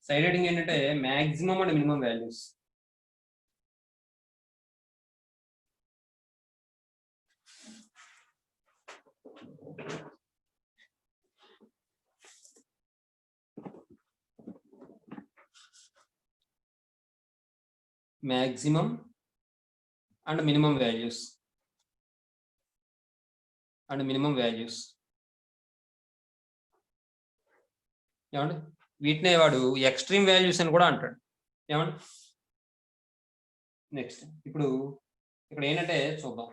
Side heading ఏంటంటే maximum and minimum values. maximum and minimum values ఏమండి వీటినే వాడు ఎక్స్ట్రీమ్ వాల్యూస్ అని కూడా అంటాడు. ఏమండి నెక్స్ట్ ఇప్పుడు ఇక్కడ ఏంటంటే చూద్దాం.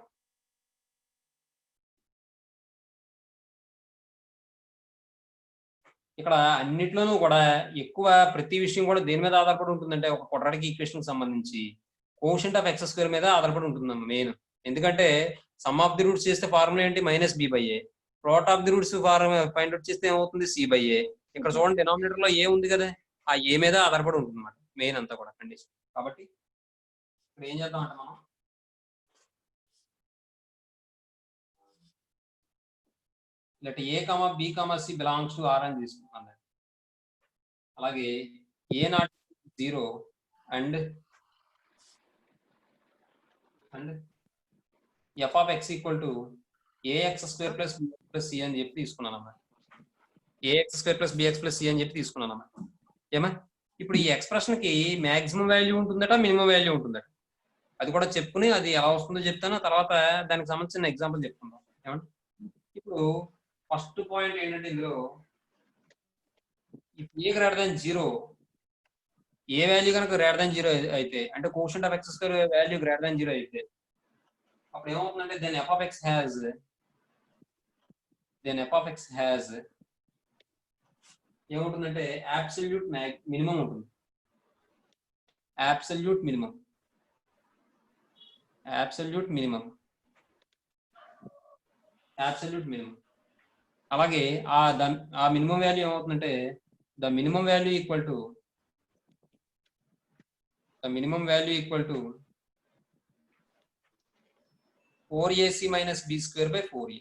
ఇక్కడ అన్నిట్లోనూ కూడా ఎక్కువ ప్రతి విషయం కూడా దేని మీద ఆధారపడి ఉంటుందంటే ఒక క్వాడ్రాటిక్ ఈక్వేషన్ సంబంధించి కోషంట్ ఆఫ్ ఎక్స్ స్క్వేర్ మీద ఆధారపడి ఉంటుందమ్మా మెయిన్. ఎందుకంటే సమ్ ఆఫ్ ది రూట్స్ చేస్తే ఫార్ములా ఏంటి -b/a, product of the roots find out చేస్తే ఏమవుతుంది c/a. ఇక్కడ చూడండి డినామినేటర్ లో ఏ ఉంది కదా, ఆ ఏ మీద ఆధారపడి ఉంటుంది అన్నమాట మెయిన్ అంతా కూడా కండిషన్. కాబట్టి ఇప్పుడు ఏం చేద్దాం అంటే మనం let a, b, c belongs to r అని తీసుకుంటాం. అలాగే a not 0 and f of x equal to ax square plus bx plus c అని చెప్పి తీసుకున్నాను అన్నమాట. ax square plus bx plus c అని చెప్పి తీసుకున్నాను అన్నమాట. ఏమా ఇప్పుడు ఈ ఎక్స్ప్రెషన్ కి మాక్సిమం వాల్యూ ఉంటుందట, మినిమం వాల్యూ ఉంటుందట. అది కూడా చెప్పుకుని అది ఎలా వస్తుందో చెప్తాను, తర్వాత దానికి సంబంధించిన ఎగ్జాంపుల్ చెప్పుకుందాం. ఏమంటే ఇప్పుడు ఫస్ట్ పాయింట్ ఏంటంటే ఇందులో a greater than 0, a value కనుక గ్రేటర్ దాన్ 0 అయితే అంటే quotient of x square value greater than 0 అయితే అప్పుడు ఏమవుతుందంటే then f of x has ఏముంటుందంటే అబ్సల్యూట్ మినిమం ఉంటుంది. Absolute minimum. అలాగే ఆ మినిమం వాల్యూ ఏమవుతుందంటే the minimum value equal to 4ac minus b square by 4a.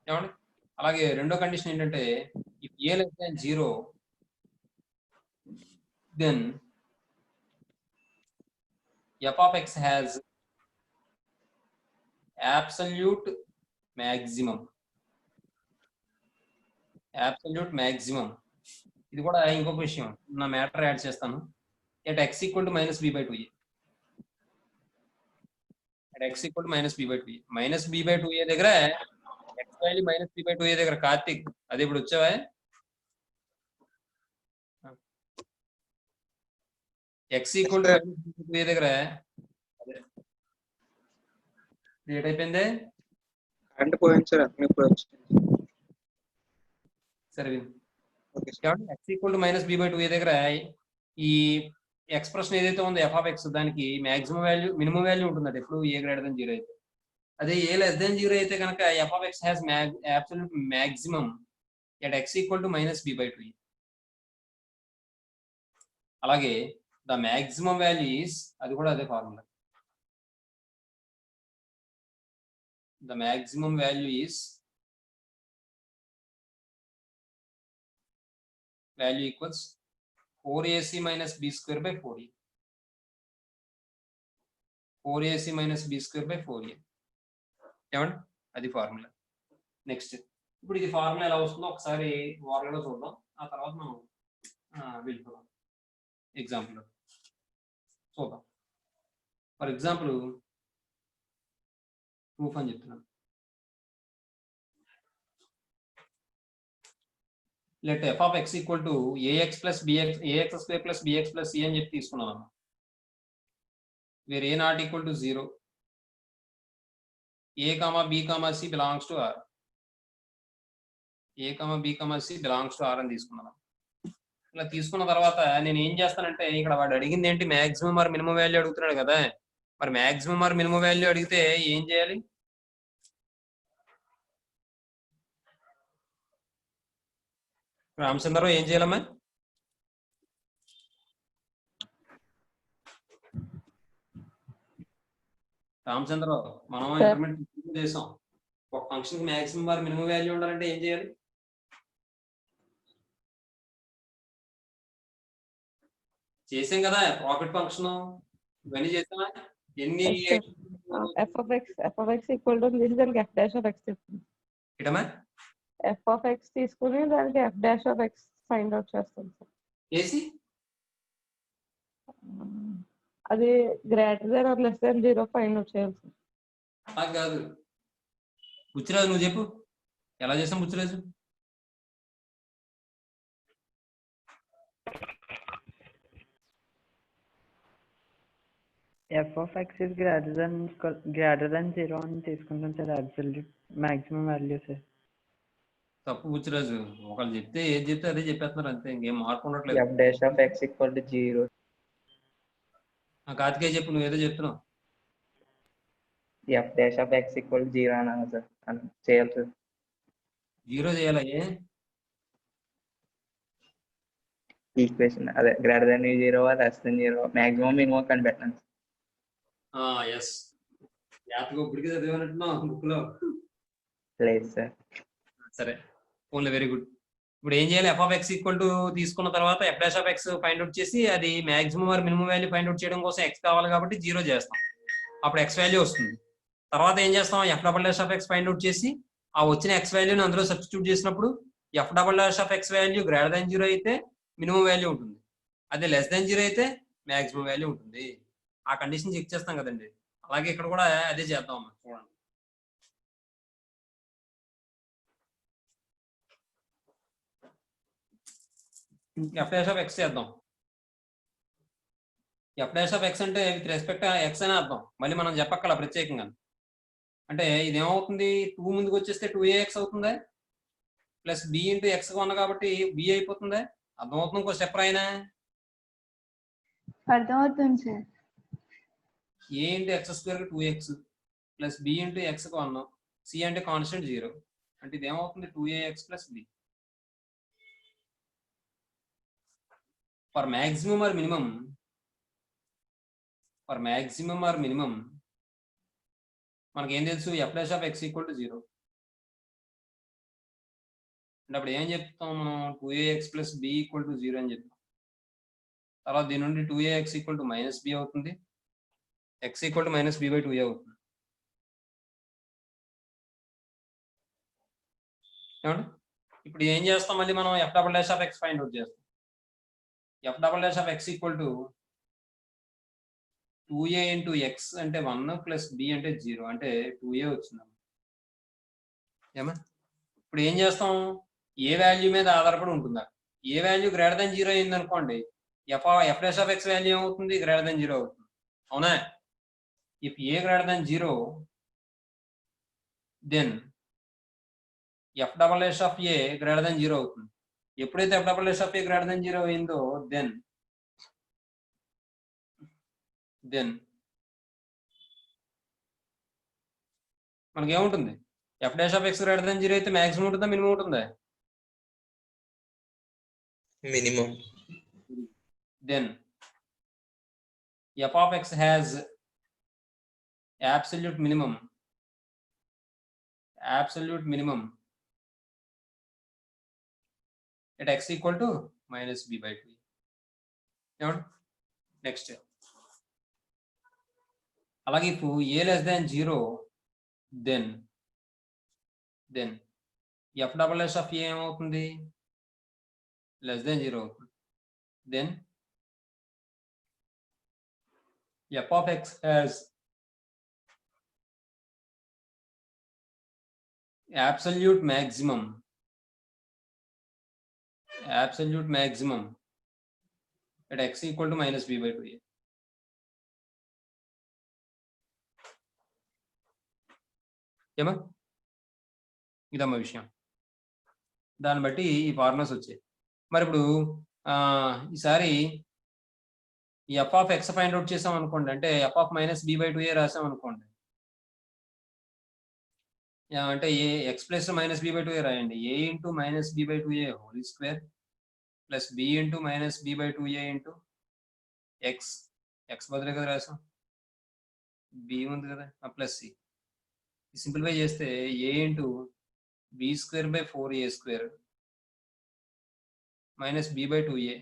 ఏమండి అలాగే రెండో కండిషన్ ఏంటంటే if a less than 0 then f of x has absolute maximum. ఇది కూడా ఇంకొక విషయం నా మ్యాటర్ యాడ్ చేస్తాను. at x equal to -b/2a. -b/2a దగ్గర x వాల్యూ -b/2a దగ్గర కార్తిక్ అది ఇప్పుడు వచ్చావా? x ఈక్వల్ టు -b/2a దగ్గర క్రియేట్ అయిపోయింది. కరెంట్ పోయింది సార్, ఇప్పుడు వచ్చింది. సరే కాబట్టి x ఈక్వల్ టు -b/2a దగ్గర ఈ ఎక్స్ప్రెషన్ ఏదైతే ఉందో f of x దానికి మాక్సిమం వాల్యూ మినిమం వాల్యూ ఉంటుంది ఎప్పుడు a గ్రేటర్ దాన్ 0 అయితే. అదే a లెస్ దాన్ 0 అయితే కనుక f of x has absolute maximum at x equal to -b/2a. అలాగే ద మాక్సిమం వాల్యూ ఈస్ అది కూడా అదే formula. The maximum value is value equals 4ac minus b square by 4a. 4ac minus b square by 4a. ఏమండి అది formula. Next ఇప్పుడు ఇది formula ఎలా వస్తుందో ఒకసారి వార్లలో చూద్దాం, ఆ తర్వాత మనం వెళ్ళిపోదాం ఎగ్జాంపుల్ చూద్దాం. ఫర్ ఎగ్జాంపుల్ ప్రూఫ్ అని చెప్తున్నాను. Let f of x equal to ax plus bx ax square plus bx plus c అని చెప్పి తీసుకున్నాను. Where a not equal to 0, a, b, c belongs to r. a, b, c belongs to r అని తీసుకున్నాను. ఇలా తీసుకున్న తర్వాత నేను ఏం చేస్తానంటే ఇక్కడ వాడు అడిగింది ఏంటి, మాక్సిమం ఆర్ మినిమం వాల్యూ అడుగుతున్నాడు కదా. మరి మాక్సిమం ఆర్ మినిమం వాల్యూ అడిగితే ఏం చేయాలి? రామచంద్రరావు ఏం చేయాలమ్మా? రామచంద్రరావు మనం ఇంటర్మీడియట్ చేసాం, ఒక ఫంక్షన్ కి మాక్సిమం ఆర్ మినిమం వాల్యూ ఉండాలంటే ఏం చేయాలి? చేసాం కదా ప్రాఫిట్ ఫంక్షన్ ఇవన్నీ చేసామా ఎన్ని f of x equal to తీసి దానికి f డాష్ ఆఫ్ x తీసుకుంటాం. ఇటమా f of x తీసుకుని దానికి f dash of x find out చేస్తాం సార్. చేసి అది greater than are less than 0 find out చేయాలి సార్. నాకు కాదు బుచ్చిరాజు నువ్వు చెప్పు ఎలా చేసాం Buchiraju. f of x is greater than 0 అని తీసుకుంటాం sir. Absolute maximum value sir. తప్పు బుచ్చిరాజు ఒకళ్ళు చెప్తే ఏది చెప్తే అదే చెప్పేస్తున్నారు అంతే ఇంకేం మార్పు ఉండట్లేదు. f dash of x equal to 0. Karthikeya చెప్పు నువ్వు ఏదో చెప్తున్నావు. f dash of x equal to 0 అన్నాను సార్. చేయాలి సార్. 0 చేయాలా ఈక్వేషన్ అదే greater than 0 less than 0 maximum minimum కనిపెట్టాను. ఎస్ జాతకు ఇప్పటికీ చదివినట్టున్నావు బుక్ లో. లేదు సార్. సరే ఓన్లీ వెరీ గుడ్. ఇప్పుడు ఏం చేయాలి f of x equal to తీసుకున్న తర్వాత f dash of x find out చేసి అది maximum or minimum value find out చేయడం కోసం x కావాలి కాబట్టి 0 చేస్తాం అప్పుడు x వాల్యూ వస్తుంది. తర్వాత ఏం చేస్తాం f double dash of x find out చేసి ఆ వచ్చిన x వాల్యూని అందులో సబ్స్టిట్యూట్ చేసినప్పుడు f double dash of x value greater than 0 అయితే మినిమం వాల్యూ ఉంటుంది, అదే లెస్ దాన్ 0 అయితే మాక్సిమం వాల్యూ ఉంటుంది. ఆ కండిషన్ చెక్ చేస్తాం కదండి. అలాగే ఇక్కడ కూడా అదే చేద్దాం అమ్మా చూడండి. f dash of x చేద్దాం. f dash of x అంటే విత్ రెస్పెక్ట్ x అని అర్థం, మళ్ళీ మనం చెప్పక్కల ప్రత్యేకంగా. అంటే ఇది ఏమవుతుంది 2 ముందుకు వచ్చేస్తే 2ax అవుతుందా ప్లస్ b ఇంటూ x కొన్న కాబట్టి b అయిపోతుందా. అర్థమవుతుంది ఇంకో స్టెప్ రాయినా. అర్థమవుతుంది sir. a into x square 2x plus b into x కొన్నాం, c అంటే కాన్స్టెంట్ 0 అంటే ఇది ఏమవుతుంది 2ax plus b. For maximum or minimum మనకి ఏం తెలుసు f dash of x equal to 0 అంటే అప్పుడు ఏం చెప్తాం మనం 2ax plus b equal to 0 అని చెప్తాం. తర్వాత దీని నుండి 2ax equal to minus b అవుతుంది, x equal to minus b by 2a అవుతుంది. ఏమండి ఇప్పుడు ఏం చేస్తాం మళ్ళీ మనం f double dash of x find out చేస్తాం. f double dash of x equal to 2a into x అంటే 1 ప్లస్ b అంటే 0 అంటే 2a వచ్చింది. ఏమా ఇప్పుడు ఏం చేస్తాం ఏ వాల్యూ మీద ఆధారపడి ఉంటుందా. ఏ వాల్యూ గ్రేటర్ దాన్ 0 అయింది అనుకోండి f dash of x value ఏమవుతుంది గ్రేటర్ దాన్ 0 అవుతుంది. అవునా. If a greater than 0 then f double dash of a greater than 0 అవుతుంది. ఎప్పుడైతే f double dash of a greater than 0 అయిందో దెన్ మనకి ఏముంటుంది f dash of x greater than 0 అయితే maximum ఉంటుందా మినిమం ఉంటుందా. Minimum. Then f of x has absolute minimum at x equal to minus b by 2. Next అలాగే ఇప్పుడు a less than 0 then f double dash of a ఏమవుతుంది less than 0 అవుతుంది. Then f of x has absolute maximum at x equal to minus b by 2a. ఏమా ఇదమ్మా విషయం. దాన్ని బట్టి ఈ ఫార్ములాస్ వచ్చాయి. మరి ఇప్పుడు ఈసారి ఈ f of x find out చేసాం అనుకోండి, అంటే f of minus b by 2a రాసాం అనుకోండి, అంటే a x plus minus b by 2a రాయండి. a into minus b by 2a whole square plus b into minus b by 2a into x బదులే కదా రాసాం, b ఉంది కదా plus c. Simplify చేస్తే a into b square by 4a square minus b by 2a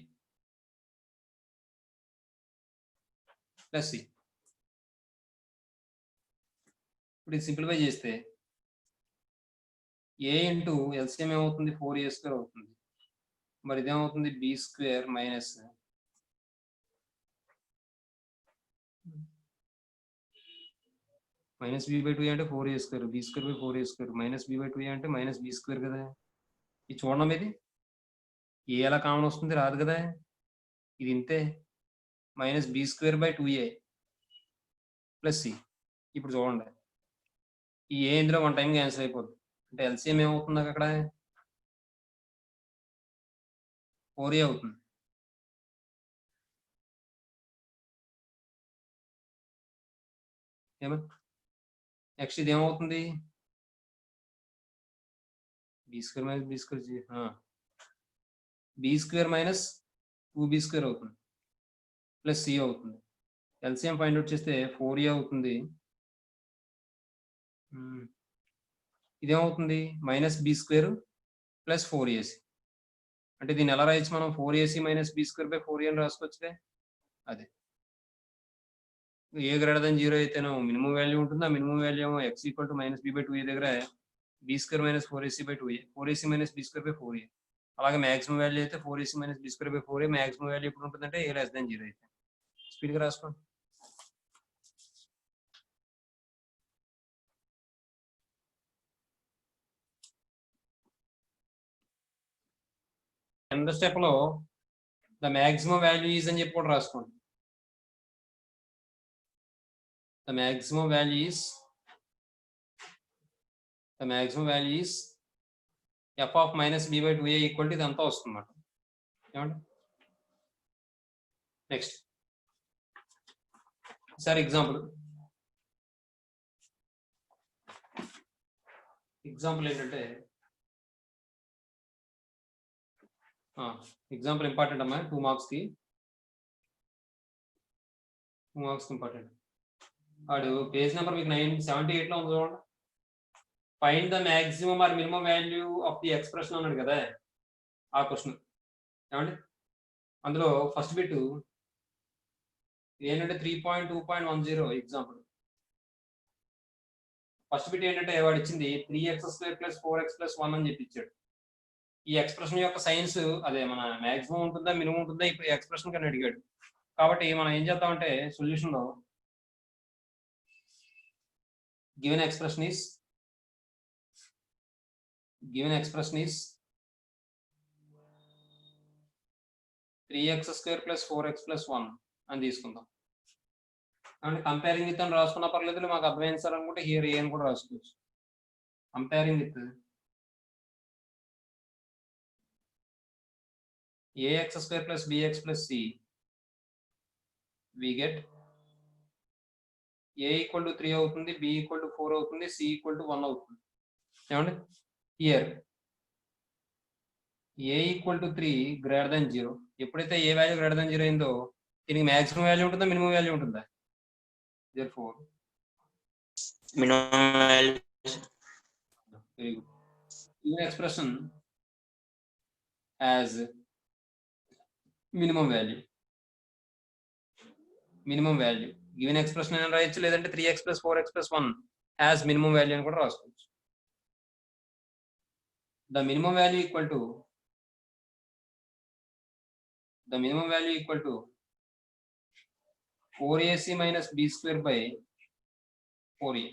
plus c. ఇప్పుడు ఇది simplify చేస్తే ఏ into LCM ఏమవుతుంది 4a² అవుతుంది. మరి ఇదేమవుతుంది b² మైనస్ b/2a అంటే 4a² b²/4a² మైనస్ b/2a అంటే మైనస్ b² కదా. ఇది చూడండి, ఇది ఏ ఎలా కామన్ వస్తుంది, రాదు కదా, ఇది ఇంతే మైనస్ b²/2a ప్లస్ సి. ఇప్పుడు చూడండి ఈ ఏ ఇందులో 1 టైం క్యాన్సిల్ అయిపోతుంది. అంటే ఎల్సిఎం ఏమవుతుంది అక్కడ 4a అవుతుంది. ఏమన్నా నెక్స్ట్ ఇది ఏమవుతుంది b² minus b² minus 2b² అవుతుంది ప్లస్ సి అవుతుంది. ఎల్సిఎం ఫైండ్ అవుట్ చేస్తే 4a అవుతుంది. ఇదేమవుతుంది మైనస్ b² ప్లస్ 4ac. అంటే దీన్ని ఎలా రాయొచ్చు మనం 4ac మైనస్ b²/4a అని రాసుకోవచ్చులే. అదే ఏ గ్రేటర్ దెన్ 0 అయితేనో మినిమం వాల్యూ ఉంటుంది. ఆ మినిమం వాల్యూ ఏమో x equal to minus b/2a దగ్గర b² minus 4ac/2a 4ac minus b²/4a. అలాగే మాక్సిమం వాల్యూ అయితే 4ac minus b²/4a. Maximum value ఎప్పుడు ఉంటుందంటే a లెస్ దెన్ 0 అయితే. స్పీడ్గా రాసుకోండి. రెండో స్టెప్ లో ద మాక్సిమం వాల్యూ ఈజ్ అని చెప్పి కూడా రాసుకోండి. The maximum value is f of minus b/2a equal to ఇదంతా వస్తుంది అన్నమాట. ఏమండి నెక్స్ట్ సార్ ఎగ్జాంపుల్ ఏంటంటే ఎగ్జాంపుల్ ఇంపార్టెంట్ అమ్మా, 2 మార్క్స్కి ఇంపార్టెంట్. వాడు పేజ్ నెంబర్ మీకు 978లో ఉంది చూడండి. Find the maximum or minimum value of the expression అన్నాడు కదా ఆ క్వశ్చన్. ఏమండి అందులో ఫస్ట్ బిట్ ఏంటంటే 3.2.10 ఎగ్జాంపుల్. ఫస్ట్ బిట్ ఏంటంటే వాడు ఇచ్చింది 3x² + 4x + 1 అని చెప్పి ఇచ్చాడు. ఈ ఎక్స్ప్రెషన్ యొక్క సైన్స్ అదే మన మాక్సిమం ఉంటుందా మినిమం ఉంటుందా ఇప్పుడు ఎక్స్ప్రెషన్ కన్నా అడిగాడు. కాబట్టి మనం ఏం చేద్దామంటే సొల్యూషన్ లో given expression is 3x² + 4x + 1 అని తీసుకుందాం. అంటే కంపేరింగ్ విత్ అని రాసుకున్నా పర్లేదు, మాకు అర్థమైంది సార్ అనుకుంటే హియర్ ఏ అని కూడా రాసుకోవచ్చు. Comparing with ax² + bx + c we get a equal to 3 అవుతుంది, b ఈక్వల్ టు 4 అవుతుంది, c ఈక్వల్ టు 1 అవుతుంది. ఏమండి here a equal to 3 greater than 0. ఎప్పుడైతే ఏ వాల్యూ గ్రేటర్ దెన్ 0 అయిందో దీనికి మాక్సిమం వాల్యూ ఉంటుందా మినిమం వాల్యూ ఉంటుందా? therefore minimum value. very good. Given expression as minimum value given expression అని రాయొచ్చు, లేదంటే 3x + 4x + 1 as minimum value అని కూడా రాసుకోవచ్చు. the minimum value equal to 4ac minus b²/4a.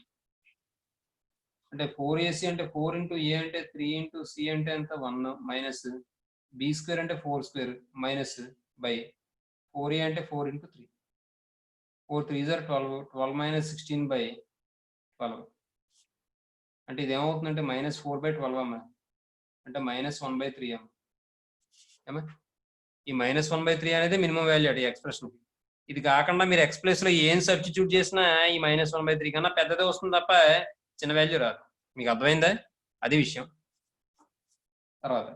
అంటే 4ac అంటే 4 into a అంటే 3 into c అంటే ఎంత 1 మైనస్ b² అంటే 4² మైనస్ బై 4a అంటే 4 into 3. 4 3s are 12. 12 minus 16/12 అంటే ఇది ఏమవుతుందంటే -4/12 అమ్మా, అంటే -1/3 అమ్మా. ఏమా ఈ -1/3 అనేది మినిమం వాల్యూ అటు ఎక్స్ప్రెషన్. ఇది కాకుండా మీరు ఎక్స్ ప్లేస్ లో ఏం సబ్స్టిట్యూట్ చేసినా ఈ -1/3 కన్నా పెద్దదే వస్తుంది తప్ప చిన్న వాల్యూ రాదు. మీకు అర్థమైందా? అది విషయం. తర్వాత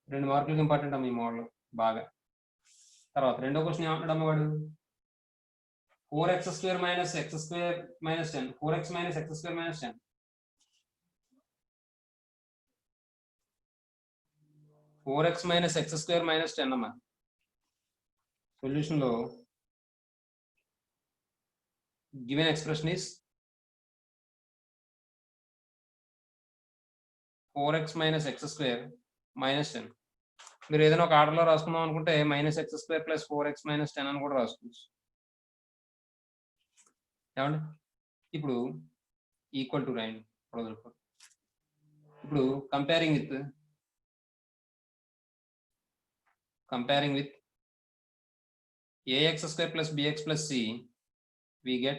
2 మార్కులకు ఇంపార్టెంట్ అమ్మ ఈ మోడల్ బాగా. తర్వాత రెండో క్వశ్చన్ ఏమంటాడు అమ్మవాడు 4x² - x² - 10 4x - x² - 10 4x - x² - 10 అమ్మా. సొల్యూషన్ లో given expression is 4x minus x square minus 10. మీరు ఏదైనా ఒక ఆర్డర్లో రాసుకుందాం అనుకుంటే -x² + 4x - 10 అని కూడా రాసుకోవచ్చు. ఏమండి? ఇప్పుడు ఈక్వల్ టు రాయండి. ఇప్పుడు comparing with ax² + bx + c we get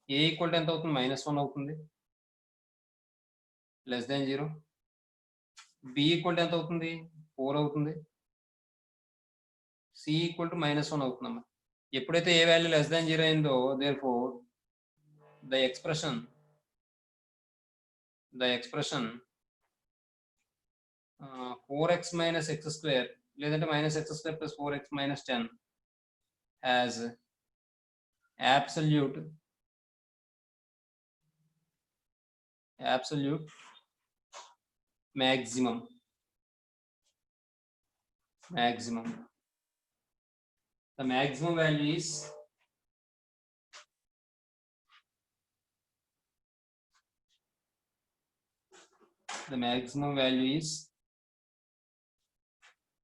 a equal to ఎంత అవుతుంది? -1 అవుతుంది, less than 0. b equal to ఎంత అవుతుంది? 4 అవుతుంది. c ఈక్వల్ టు -1 అవుతుందమ్మా. ఎప్పుడైతే ఏ వాల్యూ లెస్ దాన్ 0 అయిందో therefore the expression 4x - x² లేదంటే -x² + 4x - 10 has absolute maximum. The maximum value is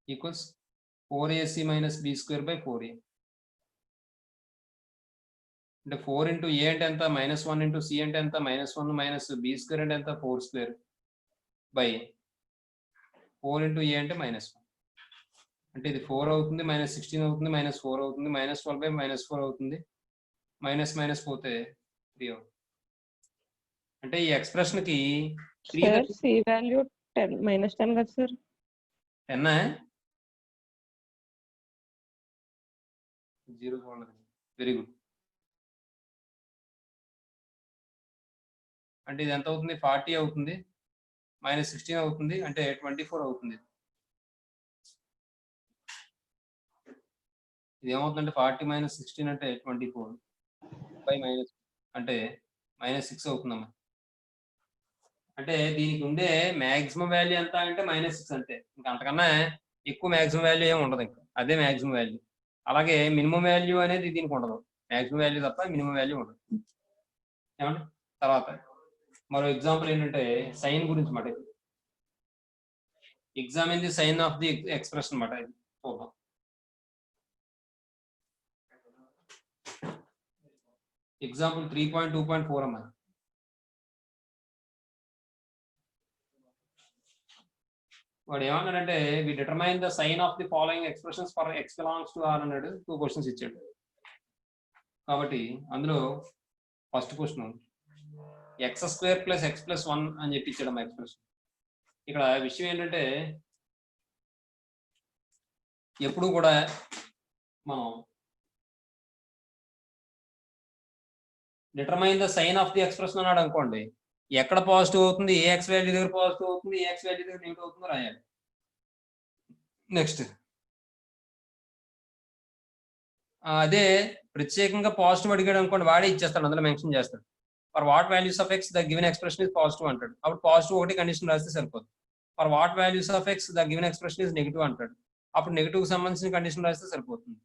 equals 4ac minus b²/4a. అంటే 4 into a అంటే ఎంత? -1 into c అంటే ఎంత? -1 minus b² అంటే ఎంత? 4² by 4 into a అంటే -1. అంటే ఇది 4 అవుతుంది, -16 అవుతుంది, -4 అవుతుంది, -12/-4 అవుతుంది, మైనస్ పోతే 3 అవుతుంది. అంటే ఈ ఎక్స్ప్రెషన్ కి 3 సార్ సి వాల్యూ 10 -10 కదా సార్? 10 0 చూడండి. Very good. అంటే ఇది ఎంత అవుతుంది? 40 అవుతుంది, -16 అవుతుంది, అంటే 24 అవుతుంది. ఇది ఏమవుతుందంటే 40 - 16 అంటే 24 బై అంటే -6 అవుతుందమ్మా. అంటే దీనికి ఉండే మ్యాక్సిమం వాల్యూ ఎంత అంటే -6 అంతే. ఇంకా అంతకన్నా ఎక్కువ మ్యాక్సిమం వాల్యూ ఏమి ఉండదు. ఇంకా అదే మ్యాక్సిమం వాల్యూ. అలాగే మినిమం వాల్యూ అనేది దీనికి ఉండదు. మ్యాక్సిమం వాల్యూ తప్ప మినిమం వాల్యూ ఉండదు. ఏమంటే తర్వాత మరో ఎగ్జాంపుల్ ఏంటంటే సైన్ గురించి మాట. Examine the sign of the expression మాట. ఇది చూద్దాం. ఎగ్జాంపుల్ 3.2.4 అమ్మా. వాడు ఏమన్నాడంటే we determine the sign of the following expressions for x belongs to R అన్నాడు. 2 క్వశ్చన్స్ ఇచ్చాడు. కాబట్టి అందులో ఫస్ట్ క్వశ్చన్ x² + x + 1 అని చెప్పి ఇచ్చాడు అమ్మా ఎక్స్ప్రెషన్. ఇక్కడ విషయం ఏంటంటే ఎప్పుడు కూడా మనం determine the sign of the expression అన్నాడు అనుకోండి, ఎక్కడ పాజిటివ్ అవుతుంది, ఏ ఎక్స్ వాల్యూ దగ్గర పాజిటివ్ అవుతుంది, ఏ ఎక్స్ వాల్యూ దగ్గర నెగిటివ్ అవుతుందో రాయాలి. నెక్స్ట్ అదే ప్రత్యేకంగా పాజిటివ్ అడిగాడు అనుకోండి, వాడే ఇచ్చేస్తాడు, అందులో మెన్షన్ చేస్తాడు. For what values of x the given expression is positive అంటాడు. అప్పుడు పాజిటివ్ ఒకటి కండిషన్ రాస్తే సరిపోతుంది. For what values of x the given expression is negative అంటాడు. అప్పుడు నెగిటివ్ కి సంబంధించిన కండిషన్ రాస్తే సరిపోతుంది.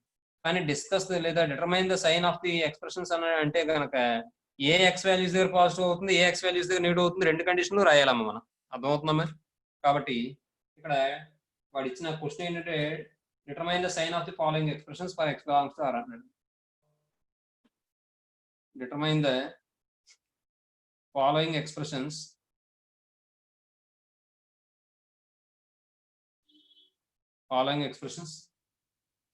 కానీ డిస్కస్ లేదా determine the sign of the expressions అని అంటే కనుక ఏ ఎక్స్ వాల్యూస్ దగ్గర పాజిటివ్ అవుతుంది, ఏ ఎక్స్ వాల్యూస్ దగ్గర నెగిటివ్ అవుతుంది, 2 కండిషన్లు రాయాలమ్మా మనం. అర్థమవుతుందమ్మా? కాబట్టి ఇక్కడ వాడు ఇచ్చిన క్వశ్చన్ ఏంటంటే determine the sign of the following expressions for x belongs to R అన్నాడు. Determine the following expressions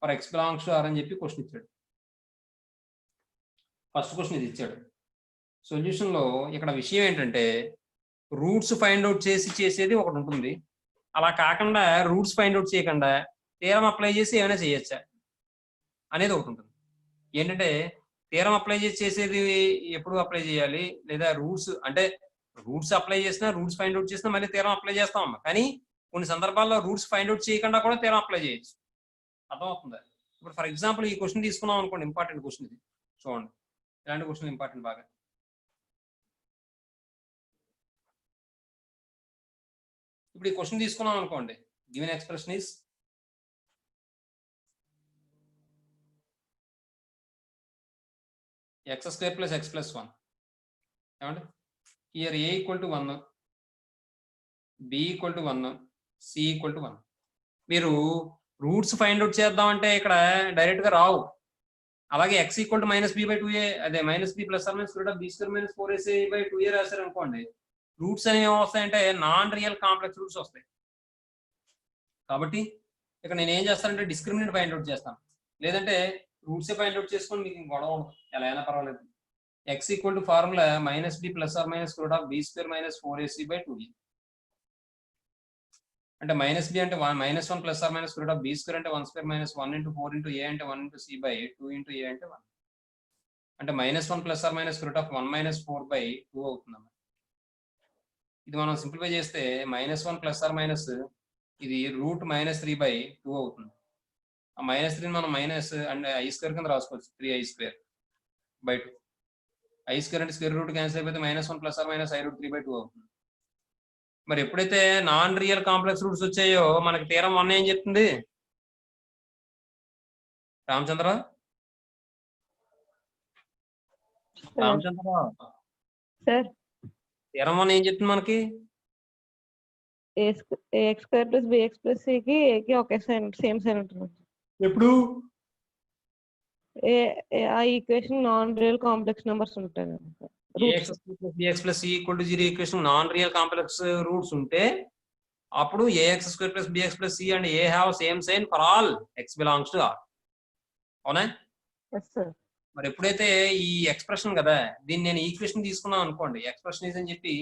for x belongs to R అని చెప్పి క్వశ్చన్ ఇచ్చాడు. ఫస్ట్ క్వశ్చన్ ఇది ఇచ్చాడు. సొల్యూషన్ లో ఇక్కడ విషయం ఏంటంటే రూట్స్ ఫైండ్ అవుట్ చేసేది ఒకటి ఉంటుంది. అలా కాకుండా రూట్స్ ఫైండ్ అవుట్ చేయకుండా థీరం అప్లై చేసి ఏమైనా చేయొచ్చా అనేది ఒకటి ఉంటుంది. ఏంటంటే థీరం అప్లై చేసేది ఎప్పుడు అప్లై చేయాలి, లేదా రూట్స్ అంటే రూట్స్ అప్లై చేసినా, రూట్స్ ఫైండ్ అవుట్ చేసినా మళ్ళీ థీరం అప్లై చేస్తామమ్మా. కానీ కొన్ని సందర్భాల్లో రూట్స్ ఫైండ్ అవుట్ చేయకుండా కూడా థీరం అప్లై చేయొచ్చు. అర్థమవుతుందా? ఇప్పుడు ఫర్ ఎగ్జాంపుల్ ఈ క్వశ్చన్ తీసుకున్నాం అనుకోండి, ఇంపార్టెంట్ క్వశ్చన్ ఇది. చూడండి, ఇలాంటి క్వశ్చన్ ఇంపార్టెంట్ బాగా. ఇప్పుడు ఈ క్వశ్చన్ తీసుకున్నాం అనుకోండి, given expression is x square plus x plus 1 ఏమంటే here a equal to 1, b equal to 1, c equal to 1. మీరు రూట్స్ ఫైండ్ అవుట్ చేద్దామంటే ఇక్కడ డైరెక్ట్ గా రావు. అలాగే x equal to minus b by 2a, అదే minus b plus or minus square of b square minus 4ac by 2a రాశారు అనుకోండి, roots అనేవి ఏమొస్తాయంటే నాన్ రియల్ కాంప్లెక్స్ రూట్స్ వస్తాయి. కాబట్టి ఇక్కడ నేను ఏం చేస్తానంటే డిస్క్రిమినెంట్ ఫైండ్ అవుట్ చేస్తాను, లేదంటే రూట్స్ ఫైండ్ అవుట్ చేసుకొని మీకు గొడవ ఉండదు, ఎలా అయినా పర్వాలేదు. X equal to formula minus b plus or minus square of b square minus 4ac by 2a. అంటే మైనస్ బి అంటే minus 1 plus or minus square of b square అంటే 1 square minus 1 into 4 into a అంటే 1 into c by 2 into a అంటే 1. అంటే minus 1 plus or minus square of 1 minus 4 by 2 అవుతుంది. ఇది మనం simplify చేస్తే మైనస్ 1 ప్లస్ ఆర్ మైనస్ ఇది route minus 3 by 2 అవుతుంది. ఆ మైనస్ 3 మనం మైనస్ అంటే ఐ స్క్వేర్ కింద రాసుకోవచ్చు, 3i square by 2. I square అంటే స్క్వేర్ రూట్ క్యాన్సిల్ అయిపోతే minus 1 plus or minus i root 3 by 2 అవుతుంది. మరి ఎప్పుడైతే నాన్ రియల్ కాంప్లెక్స్ రూట్స్ వచ్చాయో మనకి థీరం 1 ఏం చెప్తుంది రామచంద్ర? రామచంద్ర సార్ థీరం 1 ఏం చెప్తుంది మనకి? A x square plus b x plus సికి ఏకి ఒకే సైన్ సేమ్ సైన్ ఉంటుంది. ఎప్పుడు ఆ equation non real complex numbers ఉంటాయి కదా. ax plus bx plus c equal to 0 equation non real complex roots ఉంటే అప్పుడు ax square plus bx plus c and a have same sign for all x belongs to r. అవునా? Yes, sir. మరి ఎప్పుడైతే ఈ expression కదా, దీన్ని నేను equation తీసుకున్నాం అనుకోండి, ఎక్స్ప్రెషన్ ఇస్ అని చెప్పి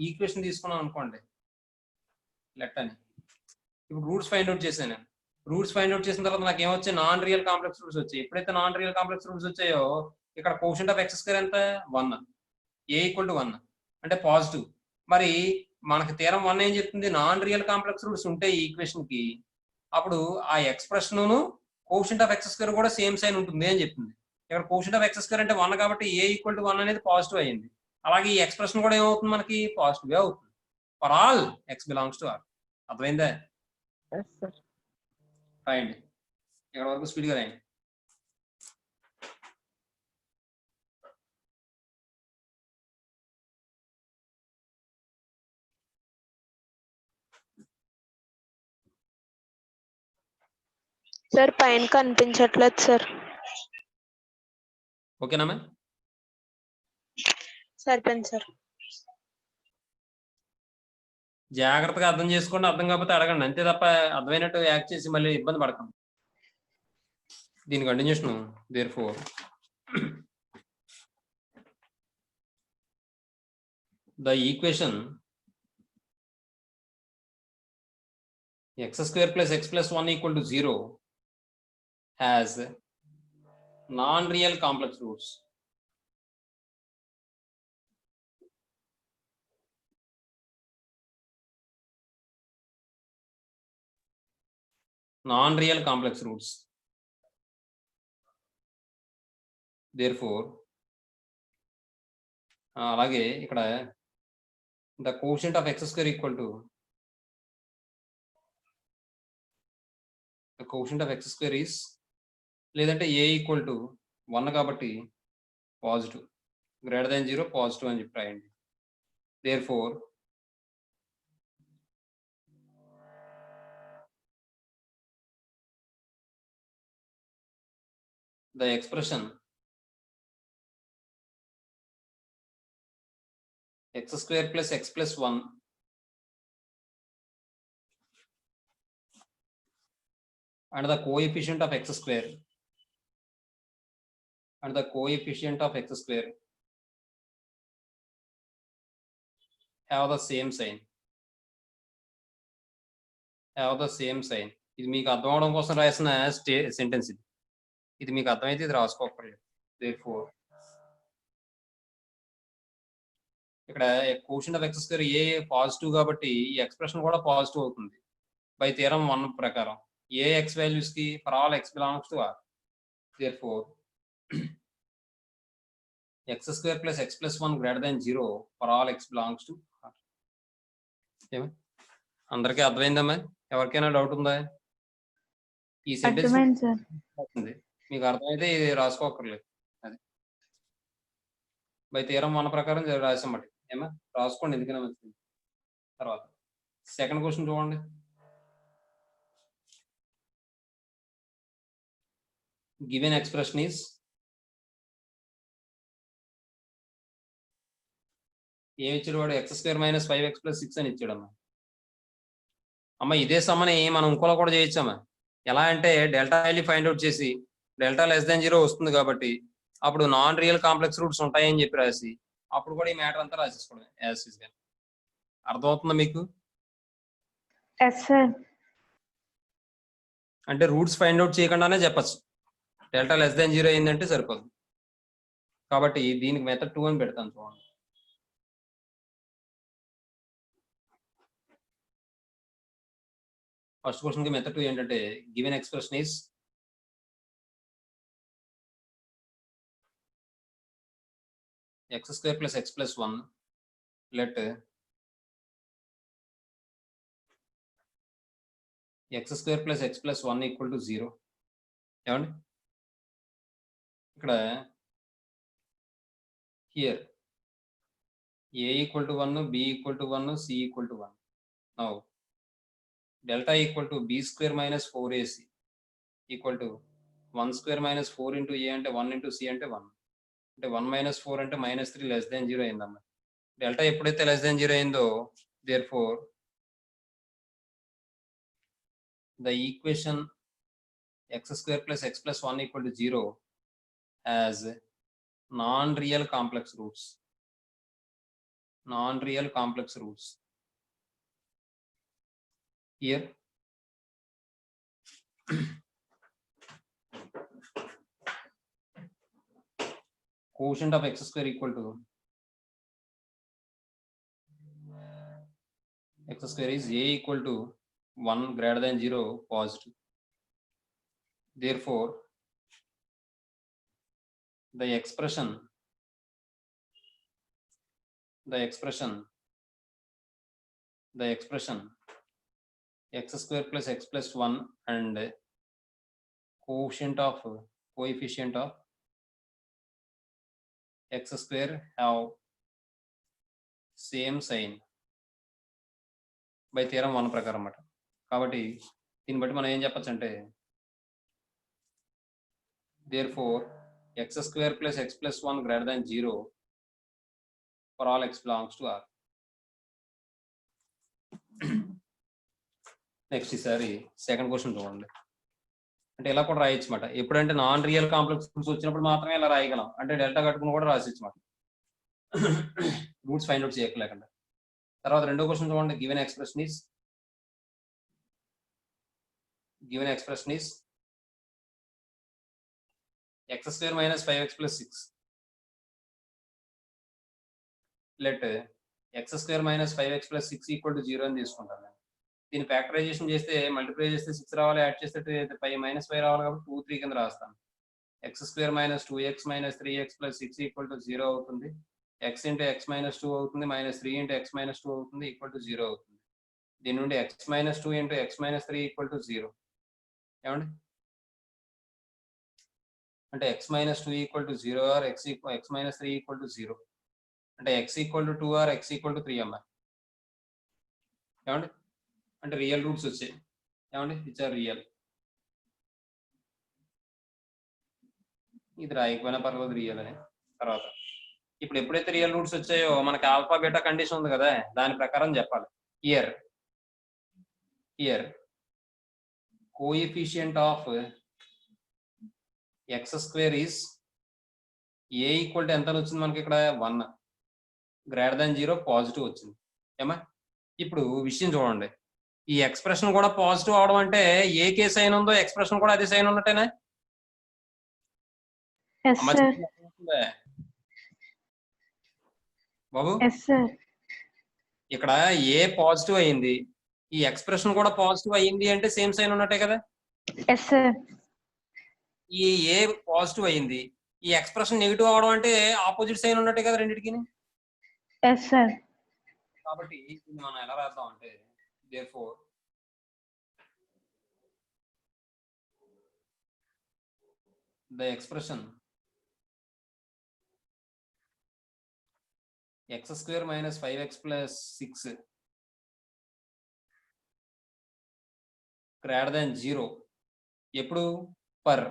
ఈక్వేషన్ తీసుకున్నాం అనుకోండి లెట్ అని. ఇప్పుడు రూట్స్ ఫైండ్ అవుట్ చేశాను నేను. రూట్స్ ఫైండ్ అవుట్ చేసిన తర్వాత నాకు ఏమొచ్చాయి? నాన్ రియల్ కాంప్లెక్స్ రూట్స్ వచ్చాయి. ఎప్పుడైతే నాన్ రియల్ కాంప్లెక్స్ రూట్స్ వచ్చాయో ఇక్కడ కోషంట్ ఆఫ్ ఎక్స్ స్క్వేర్ ఎంత? 1. ఏ ఈక్వల్ టు 1 అంటే పాజిటివ్. మరి మనకి థీరం 1 ఏం చెప్తుంది? నాన్ రియల్ కాంప్లెక్స్ రూట్స్ ఉంటే ఈ ఈక్వేషన్ కి అప్పుడు ఆ expression quotient of x square కూడా సేమ్ సైన్ ఉంటుంది అని చెప్తుంది. ఇక్కడ కోషంట్ ఆఫ్ ఎక్స్ స్క్వేర్ అంటే 1 కాబట్టి ఏ ఈక్వల్ టు 1 అనేది పాజిటివ్ అయ్యింది. అలాగే ఈ ఎక్స్ప్రెషన్ కూడా ఏమవుతుంది మనకి? పాజిటివ్ అవుతుంది for all x belongs to R. అర్థమైందా? Yes, sir. రాయండి, ఇక్కడ వరకు స్పీడ్గా రాయండి. సార్ పైన కనిపించట్లేదు సార్. ఓకేనా మ్యామ్? సరిపోయింది సార్. జాగ్రత్తగా అర్థం చేసుకోండి, అర్థం కాకపోతే అడగండి, అంతే తప్ప అర్థమైనట్టు యాక్ట్ చేసి మళ్ళీ ఇబ్బంది పడకండి. దీని continuation therefore the equation x square plus x plus 1 equal to 0 has non-real complex roots. Non-real complex roots. Therefore అలాగే ఇక్కడ the quotient of x square equal to the quotient of x square is లేదంటే a equal to 1 కాబట్టి positive, greater than 0 positive అని చెప్పి రాయండి. Therefore the expression x square plus x plus 1 and the coefficient of x square and the coefficient of x square have the same sign. Have the same sign. ఇది మీకు అర్థం అవడం కోసం రాసిన sentence ఇది. ఇది మీకు అర్థమైతే ఇది రాసుకోకర్లేదు. Therefore ఇక్కడ quotient of x square A positive కాబట్టి ఈ ఎక్స్ప్రెషన్ కూడా పాజిటివ్ అవుతుంది బై థీరం 1 ప్రకారం. ఏ ఎక్స్ వాల్యూస్ కి for all x belongs to R. Therefore x square plus x plus 1 greater than 0 for all x belongs to R. అందరికీ అర్థమైందమ్మా? ఎవరికైనా డౌట్ ఉందా? ఈ సెంటెన్స్ మీకు అర్థమైతే ఇది రాసుకోకర్లేదు. బై థీరం 1 ప్రకారం రాసామట. ఏమా రాసుకోండి ఎందుకైనా మంచిది. తర్వాత సెకండ్ క్వశ్చన్ చూడండి. గివెన్ ఎక్స్ప్రెషన్ ఈస్ ఏమి ఇచ్చాడు వాడు? x² - 5x + 6 అని ఇచ్చాడమ్మా. అమ్మ ఇదే సమ్మని మనం ఇంకోలా కూడా చేయొచ్చమ్మా. ఎలా అంటే డెల్టా వాల్యూ ఫైండ్ అవుట్ చేసి డెల్టా <0 వస్తుంది కాబట్టి అప్పుడు నాన్ రియల్ కాంప్లెక్స్ రూట్స్ ఉంటాయని చెప్పి రాసి అప్పుడు కూడా ఈ మ్యాటర్ అంతా రాసేసుకోవడం యాజ్ ఇస్ గా. అర్థమవుతుందా మీకు? Yes sir. అంటే రూట్స్ ఫైండ్ అవుట్ చేయకుండానే చెప్పచ్చు డెల్టా <0 అయిందంటే సరిపోదు. కాబట్టి దీనికి మెథడ్ 2 అని పెడతాను చూడండి. ఫస్ట్ క్వశ్చన్ కి మెథడ్ 2 ఏంటంటే given expression is x² + x + 1 let x² + x + 1 = 0. ఏమండి ఇక్కడ here a = 1, b = 1, c = 1. Now delta = b² - 4ac = 1² - 4 × a అంటే 1 × c అంటే 1. అంటే 1 - 4 అంటే -3 <0 అయిందమ్మా. డెల్టా ఎప్పుడైతే <0 అయిందో therefore the equation x² + x + 1 = 0 has non-real complex roots. Non-real complex roots. Here quotient of x² = x² is a = 1 > 0 positive. Therefore the expression x² + x + 1 and coefficient of x² have same sign by theorem 1 ప్రకారం అన్నమాట. కాబట్టి దీన్ని బట్టి మనం ఏం చెప్పచ్చు అంటే therefore x² + x + 1 > 0 for all x belongs to R. Next ఈసారి సెకండ్ క్వశ్చన్ చూడండి. అంటే ఇలా కూడా రాయొచ్చు మాట. ఎప్పుడంటే నాన్ రియల్ కాంప్లెక్స్ రూట్స్ వచ్చినప్పుడు మాత్రమే ఇలా రాయగలం. అంటే డెల్టా కట్టుకుని కూడా రాసేచ్చు మాట, రూట్స్ ఫైండ్ అవుట్ చేయలేకుండా. తర్వాత రెండో క్వశ్చన్ చూడండి. Given expression is x² - 5x + 6 let x² - 5x + 6 = 0 అని తీసుకుంటాను. దీన్ని ఫ్యాక్టరైజేషన్ చేస్తే మల్టిప్లై చేస్తే 6 రావాలి, యాడ్ చేస్తే 5 రావాలి కాబట్టి 2, 3 కింద రాస్తాను. x² - 2x - 3x + 6 = 0 అవుతుంది. x × x - 2 అవుతుంది, -3 × x - 2 అవుతుంది, = 0 అవుతుంది. దీని నుండి x - 2 × x - 3 = 0. ఏమండి అంటే x - 2 = 0 or x - 3 = 0. అంటే x = 2 or x = 3 అమ్మా. ఏమండి అంటే రియల్ రూట్స్ వచ్చాయి. ఏమండి ఇట్స్ ఆర్ రియల్. ఇది రాయకపోయినా పర్లేదు రియల్ అని. తర్వాత ఇప్పుడు ఎప్పుడైతే రియల్ రూట్స్ వచ్చాయో మనకి ఆల్ఫా బీటా కండిషన్ ఉంది కదా, దాని ప్రకారం చెప్పాలి. Here coefficient of x² is a = ఎంత వచ్చింది మనకి ఇక్కడ 1 > 0 పాజిటివ్ వచ్చింది. ఏమా ఇప్పుడు విషయం చూడండి. ఈ ఎక్స్ప్రెషన్ కూడా పాజిటివ్ అవడం అంటే ఏ కే సైన్ ఉందో ఎక్స్ప్రెషన్ కూడా అదే సైన్ ఉన్నట్టేనా? Yes sir. బాబు ఎస్ సార్. ఇక్కడ ఏ పాజిటివ్ అయింది, ఈ ఎక్స్ప్రెషన్ కూడా పాజిటివ్ అయ్యింది అంటే సేమ్ సైన్ ఉన్నట్టే కదా. Yes sir. ఈ ఏ పాజిటివ్ అయ్యింది, ఈ ఎక్స్ప్రెషన్ నెగిటివ్ అవడం అంటే ఆపోజిట్ సైన్ ఉన్నట్టే కదా రెండింటికి. Yes sir. కాబట్టి దీన్ని మనం ఎలా రాద్దాం అంటే therefore the expression x² - 5x + 6 > 0 ఎప్పుడు పర్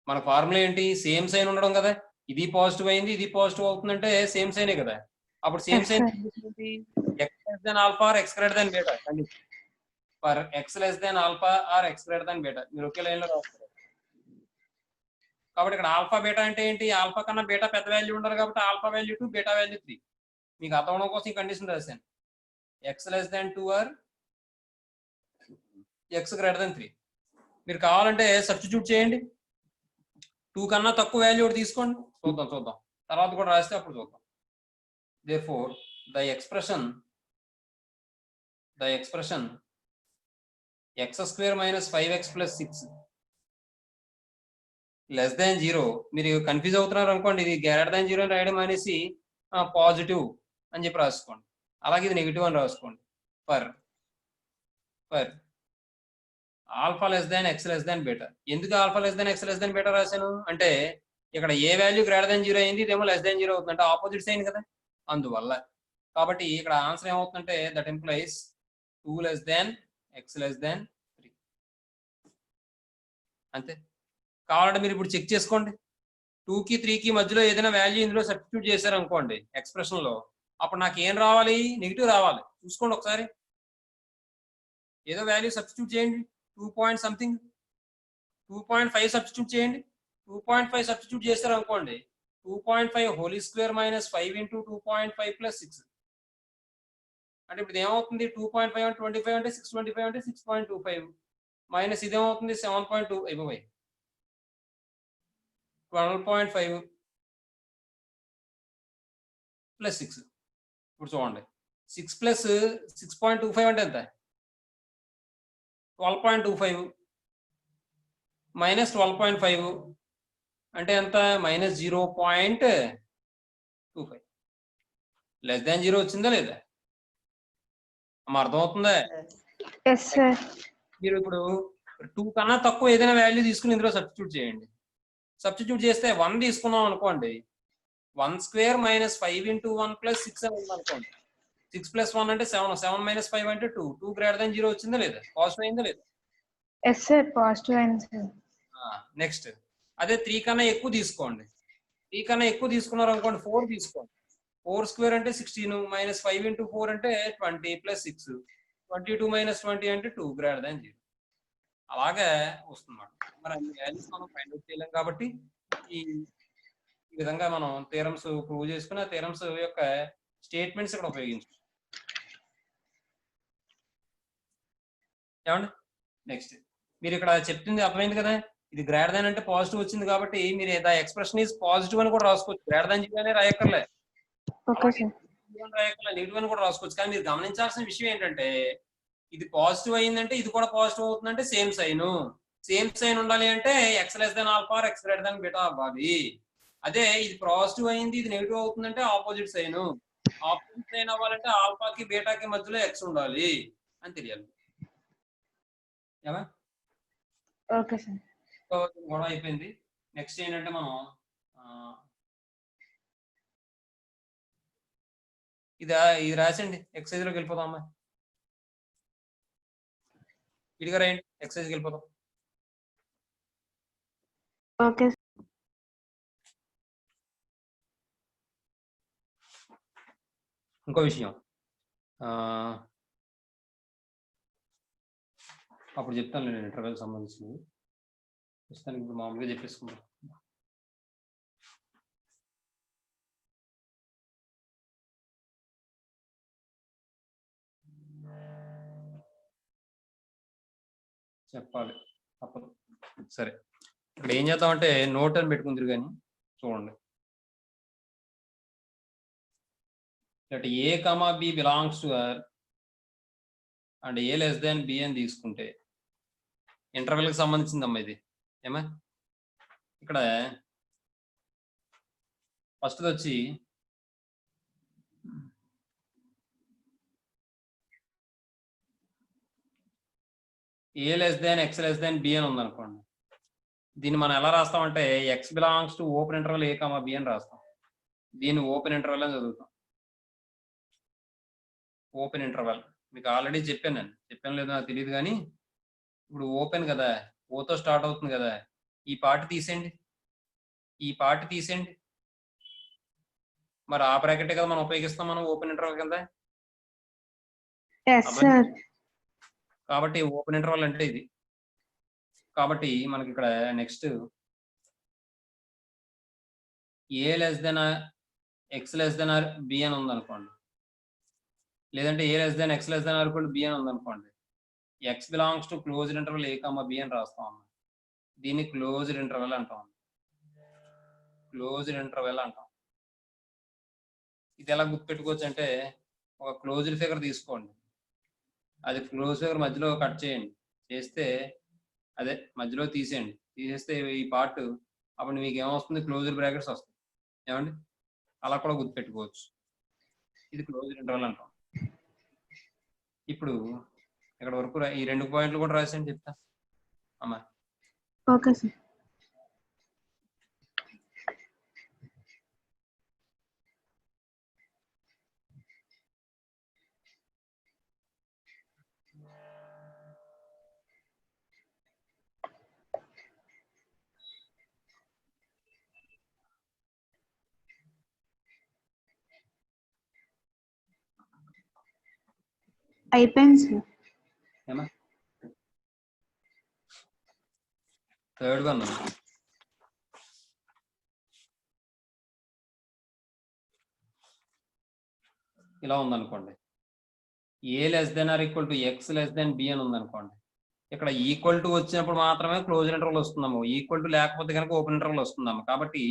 మన ఫార్ములా ఏంటి? సేమ్ సైన్ ఉండడం కదా. ఇది పాజిటివ్ అయింది, ఇది పాజిటివ్ అవుతుందంటే సేమ్ సైనే కదా. అప్పుడు సేమ్ సైన్ ఏంటి? x α or x β for x α or x β. మీరు ఒకే లైన్ లో రాస్తారు. కాబట్టి ఇక్కడ ఆల్ఫా బీటా అంటే ఏంటి? ఆల్ఫా కన్నా బీటా పెద్ద వాల్యూ ఉండాలి కాబట్టి ఆల్ఫా వాల్యూ 2 బీటా వాల్యూ 3. మీకు అర్థం అవడం కోసం ఈ కండిషన్ రాశాను. x <2 or x <3. మీరు కావాలంటే సబ్స్టిట్యూట్ చేయండి. 2 కన్నా తక్కువ వాల్యూ ఒకటి తీసుకోండి. చూద్దాం తర్వాత కూడా రాస్తే అప్పుడు చూద్దాం. therefore the expression x² - 5x + 6 <0. మీరు కన్ఫ్యూజ్ అవుతున్నారు అనుకోండి, ఇది గ్రేటర్ దాన్ 0 అని రాయడం అనేసి పాజిటివ్ అని చెప్పి రాసుకోండి. అలాగే ఇది నెగిటివ్ అని రాసుకోండి. For alpha x β. ఎందుకు ఆల్ఫా x β రాశాను అంటే ఇక్కడ ఏ వాల్యూ గ్రేటర్ దాన్ 0 అయింది, ఇదేమో <0 అవుతుంది అంటే ఆపోజిట్ సైన్ కదా, అందువల్ల. కాబట్టి ఇక్కడ ఆన్సర్ ఏమవుతుందంటే దట్ ఇంప్లైస్ 2 x 3. అంతే. కావాలంటే మీరు ఇప్పుడు చెక్ చేసుకోండి. 2కి 3కి మధ్యలో ఏదైనా వాల్యూ ఇందులో సబ్స్టిట్యూట్ చేశారు అనుకోండి ఎక్స్ప్రెషన్ లో, అప్పుడు నాకు ఏం రావాలి? నెగిటివ్ రావాలి. చూసుకోండి ఒకసారి. ఏదో వాల్యూ సబ్స్టిట్యూట్ చేయండి. 2.5 సబ్స్టిట్యూట్ చేయండి. 2.5 సబ్స్టిట్యూట్ చేశారు అనుకోండి, 2.5 హోల్ స్క్వేర్ - 5 × 2.5 + 6 అంటే ఇప్పుడు ఏమవుతుంది? 2.5 అంటే 25 అంటే 625 అంటే 6.25 మైనస్ ఇదేమవుతుంది? 7.2 అయిపోయి 12.5 + 6. ఇప్పుడు చూడండి 6 + 6.25 అంటే ఎంత? 12.25 - 12.5 అంటే ఎంత? -0.25. <0 వచ్చిందా లేదా? అర్థమవుతుందా? Yes sir. మీరు ఇప్పుడు 2 కన్నా తక్కువ ఏదైనా వాల్యూ తీసుకుని ఇందులో సబ్స్టిట్యూట్ చేయండి. సబ్స్టిట్యూట్ చేస్తే 1 తీసుకున్నాం అనుకోండి, 1² - 5 × 1 + 6 అని ఉందనుకోండి. 6 + 1 అంటే 7, 7 - 5 అంటే 2. 2 > 0 వచ్చిందా లేదా? పాజిటివ్ అయిందా లేదా? ఎస్ సార్, పాజిటివ్ అయింది సార్. నెక్స్ట్ అదే 3 కన్నా ఎక్కువ తీసుకోండి. 3 కన్నా ఎక్కువ తీసుకున్నారు అనుకోండి, 4 తీసుకోండి. 4² అంటే 16 - 5 × 4 అంటే 20 + 6 22 - 20 అంటే 2 > 0. అలాగే వస్తుందన్నమాట. మరి అన్ని వాల్యూస్ మనం ఫైండ్ అవుట్ చేయలేం కాబట్టి ఈ విధంగా మనం థీరమ్స్ ప్రూవ్ చేసుకుని ఆ థీరమ్స్ యొక్క స్టేట్మెంట్స్ ఇక్కడ ఉపయోగించాం. ఏమండి? నెక్స్ట్ మీరు ఇక్కడ చెప్తుంది అర్థమైంది కదా. ఇది గ్రేటర్ దాన్ అంటే పాజిటివ్ వచ్చింది కాబట్టి మీరు ద ఎక్స్ప్రెషన్ ఈజ్ పాజిటివ్ అని కూడా రాసుకోవచ్చు. గ్రేటర్ దాన్ 0 అనే రాయక్కర్లే, ఓకే సార్. నెగిటివ్ అని కూడా రాసుకోవచ్చు. కానీ మీరు గమనించాల్సిన విషయం ఏంటంటే ఇది పాజిటివ్ అయిందంటే ఇది కూడా పాజిటివ్ అవుతుందంటే సేమ్ సైన్ ఉండాలి అంటే x α or x β అవ్వాలి. అదే ఇది పాజిటివ్ అయింది ఇది నెగిటివ్ అవుతుందంటే ఆపోజిట్ సైన్ అవ్వాలంటే ఆల్ఫాకి బీటాకి మధ్యలో x ఉండాలి అని తెలియాలి. ఏమా? Okay sir. సో గొడవ అయిపోయింది. నెక్స్ట్ ఏంటంటే మనం ఇది రాసండి. ఎక్సైజ్ లోకి వెళ్ళిపోదాం అమ్మా. విడిగా రాయండి, ఎక్సైజ్కి వెళ్ళిపోదాం. ఓకే. ఇంకో విషయం అప్పుడు చెప్తాను నేను ఇంటర్వెల్ సంబంధించినవి. ప్రస్తుతానికి ఇప్పుడు మామూలుగా చెప్పేసుకుంటాం. చెప్పాలి తప్పదు. సరే, ఇక్కడ ఏం చేద్దామంటే నోట్ అని పెట్టుకుందరు కానీ చూడండి. That A, B belongs to R and A < B అని తీసుకుంటే ఇంటర్వెల్కి సంబంధించిందమ్మా ఇది. ఏమా? ఇక్కడ ఫస్ట్ వచ్చి A x B అని ఉందనుకోండి. దీన్ని మనం ఎలా రాస్తామంటే x belongs to open interval A, B అని రాస్తాం. దీన్ని ఓపెన్ ఇంటర్వెల్ అని చదువుతాం. ఓపెన్ ఇంటర్వెల్ మీకు ఆల్రెడీ చెప్పాను లేదో నాకు తెలియదు కానీ ఇప్పుడు ఓపెన్ కదా, ఓతో స్టార్ట్ అవుతుంది కదా, ఈ పార్ట్ తీసేయండి, మరి ఆ బ్రాకెట్ కదా మనం ఉపయోగిస్తాం మనం ఓపెన్ ఇంటర్వెల్ కింద. Yes, sir. కాబట్టి ఓపెన్ ఇంటర్వెల్ అంటే ఇది. కాబట్టి మనకి ఇక్కడ next a less than x less than or b అని ఉందనుకోండి, లేదంటే a less than x less than or equal b అని ఉందనుకోండి, x belongs to closed interval a comma b అని రాస్తాం. దీన్ని క్లోజ్డ్ ఇంటర్వెల్ అంటాం. ఇది ఎలా గుర్తుపెట్టుకోవచ్చు అంటే, ఒక క్లోజ్డ్ ఫిగర్ తీసుకోండి, అది క్లోజ్ ఫిగర్ మధ్యలో కట్ చేయండి, చేస్తే అదే మధ్యలో తీసేయండి, తీసేస్తే ఈ పార్ట్ అప్పుడు మీకు ఏమొస్తుంది, క్లోజ్డ్ బ్రాకెట్స్ వస్తాయి. ఏమండి అలా కూడా గుర్తుపెట్టుకోవచ్చు. ఇది క్లోజ్డ్ ఇంటర్వెల్ అంటాం. ఇప్పుడు ఇక్కడ వరకు ఈ 2 పాయింట్లు కూడా రాసేయండి చెప్తా అమ్మా. Okay, sir. అయిపోయింది సార్. ఏమా థర్డ్ వన్ ఇలా ఉందనుకోండి, a less than or equal to x less than b అని ఉందనుకోండి, ఇక్కడ ఈక్వల్ టు వచ్చినప్పుడు మాత్రమే క్లోజ్ ఇంటర్వల్ వస్తుందాము, ఈక్వల్ టు లేకపోతే కనుక ఓపెన్ ఇంటర్వల్ వస్తుందాము. కాబట్టి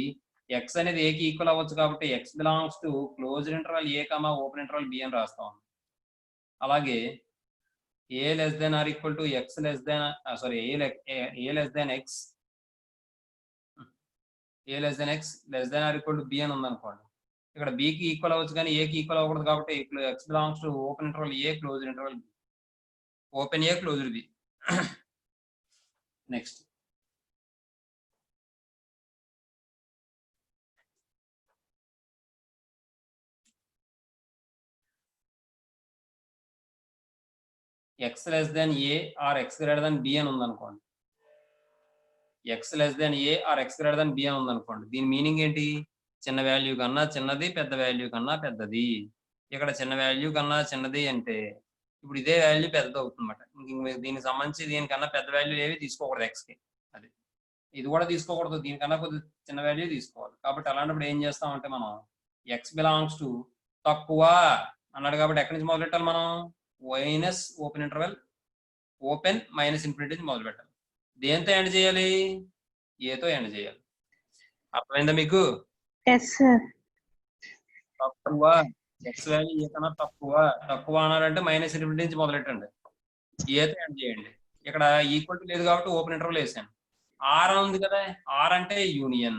ఎక్స్ అనేది ఏకి ఈక్వల్ అవ్వచ్చు, కాబట్టి x belongs to close interval a comma open interval b అని రాస్తాం. అలాగే a less than or equal to x less than a less than x less than or equal to b అని ఉందనుకోండి, ఇక్కడ బికి ఈక్వల్ అవ్వచ్చు కానీ ఏకి ఈక్వల్ అవ్వకూడదు, కాబట్టి x belongs to open interval a close interval b, open a closed b. Next x less than a or x greater than b అని ఉందనుకోండి, x less than a or x greater than b అని ఉందనుకోండి, దీని meaning ఏంటి, చిన్న value కన్నా చిన్నది, పెద్ద వాల్యూ కన్నా పెద్దది. ఇక్కడ చిన్న వాల్యూ కన్నా చిన్నది అంటే ఇప్పుడు ఇదే వాల్యూ పెద్దది అవుతుంది అన్నమాట. దీనికి సంబంధించి దీనికన్నా పెద్ద వాల్యూ ఏవి తీసుకోకూడదు ఎక్స్కి, అది ఇది కూడా తీసుకోకూడదు, దీనికన్నా కొద్దిగా చిన్న వాల్యూ తీసుకోవాలి. కాబట్టి అలాంటప్పుడు ఏం చేస్తామంటే మనం ఎక్స్ బిలాంగ్స్ టు తక్కువ అన్నాడు కాబట్టి ఎక్కడి నుంచి మొదలెట్టాలి మనం, minus open interval open minus infinity నుంచి మొదలు పెట్టాలి. దేంతో ఎండ్ చేయాలి, ఏతో ఎండ్ చేయాలి. అర్థమైందా మీకు? Yes, sir. తక్కువ ఎక్స్ వాల్యూ ఏ కన్నా తక్కువ అన్నారంటే మైనస్ ఇన్ఫినిటీ నుంచి మొదలెట్టండి, ఏతో ఎండ్ చేయండి. ఇక్కడ ఈక్వల్ టు లేదు కాబట్టి ఓపెన్ ఇంటర్వెల్ వేసాను. ఆర్ ఉంది కదా, ఆర్ అంటే యూనియన్,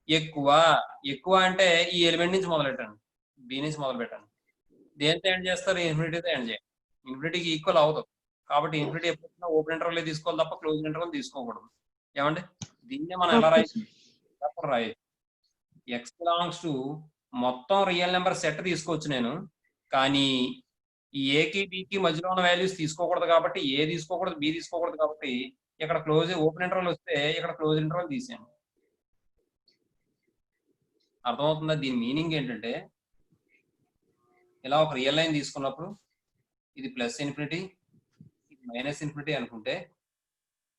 ఎక్కువ అంటే ఈ ఎలిమెంట్ నుంచి మొదలెట్టండి, బి నుంచి మొదలు పెట్టండి. దేంతో ఎండ్ చేస్తారు, ఇన్ఫినిటీతో ఎండ్ చేయండి. ఇన్ఫినిటీకి ఈక్వల్ అవుతుంది కాబట్టి ఇన్ఫినిటీ ఎప్పుడైనా ఓపెన్ ఇంటర్వెల్ తీసుకోవాలి తప్ప క్లోజ్ ఇంటర్వెల్ తీసుకోకూడదు. ఏమండి దీన్నే మనం ఎలా రాయి, ఎక్స్ బిలాంగ్స్ టు మొత్తం రియల్ నెంబర్ సెట్ తీసుకోవచ్చు నేను, కానీ ఈ ఏకి బికి మధ్యలో ఉన్న వాల్యూస్ తీసుకోకూడదు కాబట్టి ఏ తీసుకోకూడదు, బి తీసుకోకూడదు, కాబట్టి ఇక్కడ క్లోజ్ ఓపెన్ ఇంటర్వెల్ వస్తే ఇక్కడ క్లోజ్ ఇంటర్వెల్ తీసాను. అర్థమవుతుందా? దీని మీనింగ్ ఏంటంటే, ఇలా ఒక రియల్ లైన్ తీసుకున్నప్పుడు ఇది ప్లస్ ఇన్ఫినిటీ, ఇది మైనస్ ఇన్ఫినిటీ అనుకుంటే,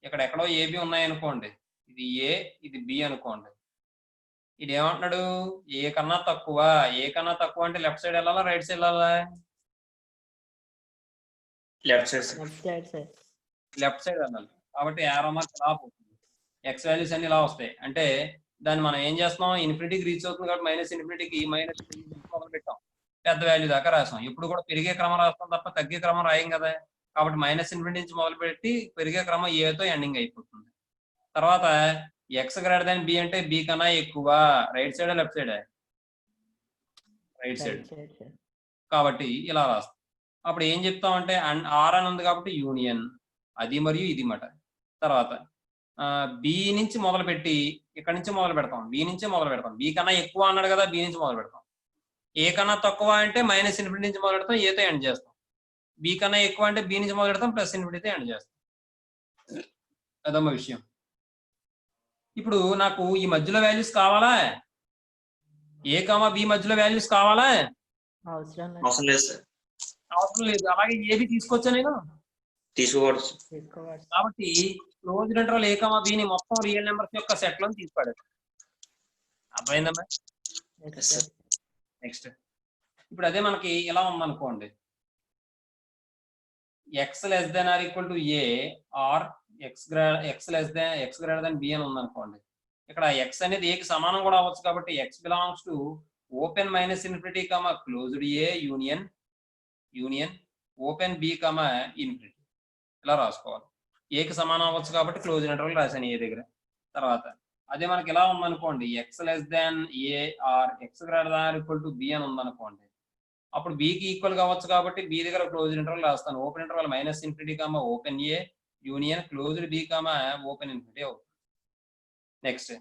ఇక్కడ ఎక్కడో ఏబి ఉన్నాయనుకోండి, ఇది ఏ ఇది బి అనుకోండి, ఇది ఏమంటున్నాడు, ఏ కన్నా తక్కువ అంటే లెఫ్ట్ సైడ్ వెళ్ళాలా రైట్ సైడ్ వెళ్ళాలా, లెఫ్ట్ సైడ్ వెళ్ళాలి. కాబట్టి యారో మార్క్ ఇలా పోతుంది, ఎక్స్ వాల్యూస్ అన్ని ఇలా వస్తాయి. అంటే దాన్ని మనం ఏం చేస్తాం, ఇన్ఫినిటీకి రీచ్ అవుతుంది కాబట్టి మైనస్ ఇన్ఫినిటీకి మొదలు పెట్టాం, పెద్ద వాల్యూ దాకా రాసాం. ఇప్పుడు కూడా పెరిగే క్రమం రాస్తాం తప్ప తగ్గే క్రమం రాయం కదా, కాబట్టి మైనస్ ఇన్ఫినిటీ నుంచి మొదలు పెట్టి పెరిగే క్రమం ఏతో ఎండింగ్ అయిపోతుంది. తర్వాత ఎక్స్ గ్రేటర్ దాన్ బి అంటే బి కన్నా ఎక్కువ, right side left side, right side, కాబట్టి ఇలా రాస్తాం. అప్పుడు ఏం చెప్తామంటే ఆర్ అని ఉంది కాబట్టి యూనియన్ అది మరియు ఇది మాట. తర్వాత బి నుంచి మొదలు పెట్టి ఇక్కడ నుంచి మొదలు పెడతాం, బి నుంచే మొదలు పెడతాం, బి కన్నా ఎక్కువ అన్నాడు కదా, బి నుంచి మొదలు పెడతాం. ఏ కన్నా తక్కువ అంటే మైనస్ ఇన్ఫినిటీ నుంచి మొదలెడతాం ఏతో ఎండ్ చేస్తాం. బి కన్నా ఎక్కువ అంటే బి నుంచి మొదలెడతాం ప్లస్ ఇన్ఫినిటీతో ఎండ్ చేస్తాం. అదమ్మ విషయం. ఇప్పుడు నాకు ఈ మధ్యలో వాల్యూస్ కావాలా? ఏ కామా బి మధ్యలో వాల్యూస్ కావాలా? అవసరం అవసరం లేదు సార్, అవసరం లేదు. అలాగే ఏబి తీసుకొచ్చా నేను తీసుకోవచ్చు. తీసుకోవచ్చు. కాబట్టి క్లోజ్డ్ ఇంటర్వల్ ఏ కామా బిని మొత్తం రియల్ నెంబర్స్ యొక్క సెట్ లో తీసుకోవాలి. అర్థమైందమ్మా? Yes, sir. నెక్స్ట్ ఇప్పుడు అదే మనకి ఇలా ఉందనుకోండి, x less than or equal to a or x greater than b అని ఉందనుకోండి. ఇక్కడ ఎక్స్ అనేది ఏకి సమానం కూడా అవ్వచ్చు కాబట్టి x belongs to open minus infinity comma closed a union open b comma infinity ఇలా రాసుకోవాలి. ఏకి సమానం అవ్వచ్చు కాబట్టి క్లోజ్ ఇంటర్వల్ రాశాను ఏ దగ్గర. తర్వాత అదే మనకి ఇలా ఉందనుకోండి, x less than a or x greater than equal to b అని ఉందనుకోండి, అప్పుడు బికి ఈక్వల్ కావచ్చు కాబట్టి బి దగ్గర క్లోజ్ ఇంటర్వల్ రాస్తాను. Open interval minus infinity comma open a union closed b comma open infinity అవుతుంది. నెక్స్ట్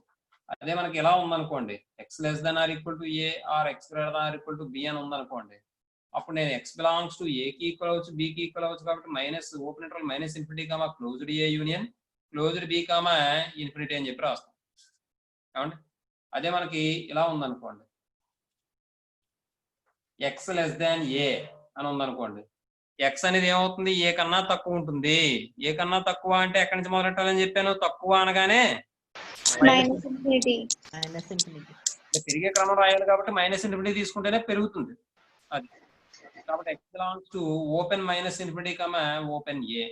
అదే మనకి ఎలా ఉందనుకోండి, x less than or equal to a or x greater than or equal to b అని ఉందనుకోండి, అప్పుడు నేను ఎక్స్ బిలాంగ్స్ టు ఏకి ఈక్వల్ అవ్వచ్చు బికి ఈక్వల్ అవ్వచ్చు కాబట్టి minus open interval minus infinity comma closed a union closed b comma infinity అని చెప్పి రాస్తాం. ఏమండి? అదే మనకి ఇలా ఉందనుకోండి, ఎక్స్ లెస్ దాన్ ఏ అని ఉందనుకోండి, ఎక్స్ అనేది ఏమవుతుంది? ఏ కన్నా తక్కువ ఉంటుంది. ఏ కన్నా తక్కువ అంటే ఎక్కడి నుంచి మొదలెట్టాలని చెప్పాను? తక్కువ అనగానే మైనస్ ఇన్ఫినిటీ. Minus infinity. పెరిగే క్రమం రాయాలి కాబట్టి మైనస్ ఇన్ఫినిటీ తీసుకుంటేనే పెరుగుతుంది అది. కాబట్టి x belongs to open minus infinity comma open a.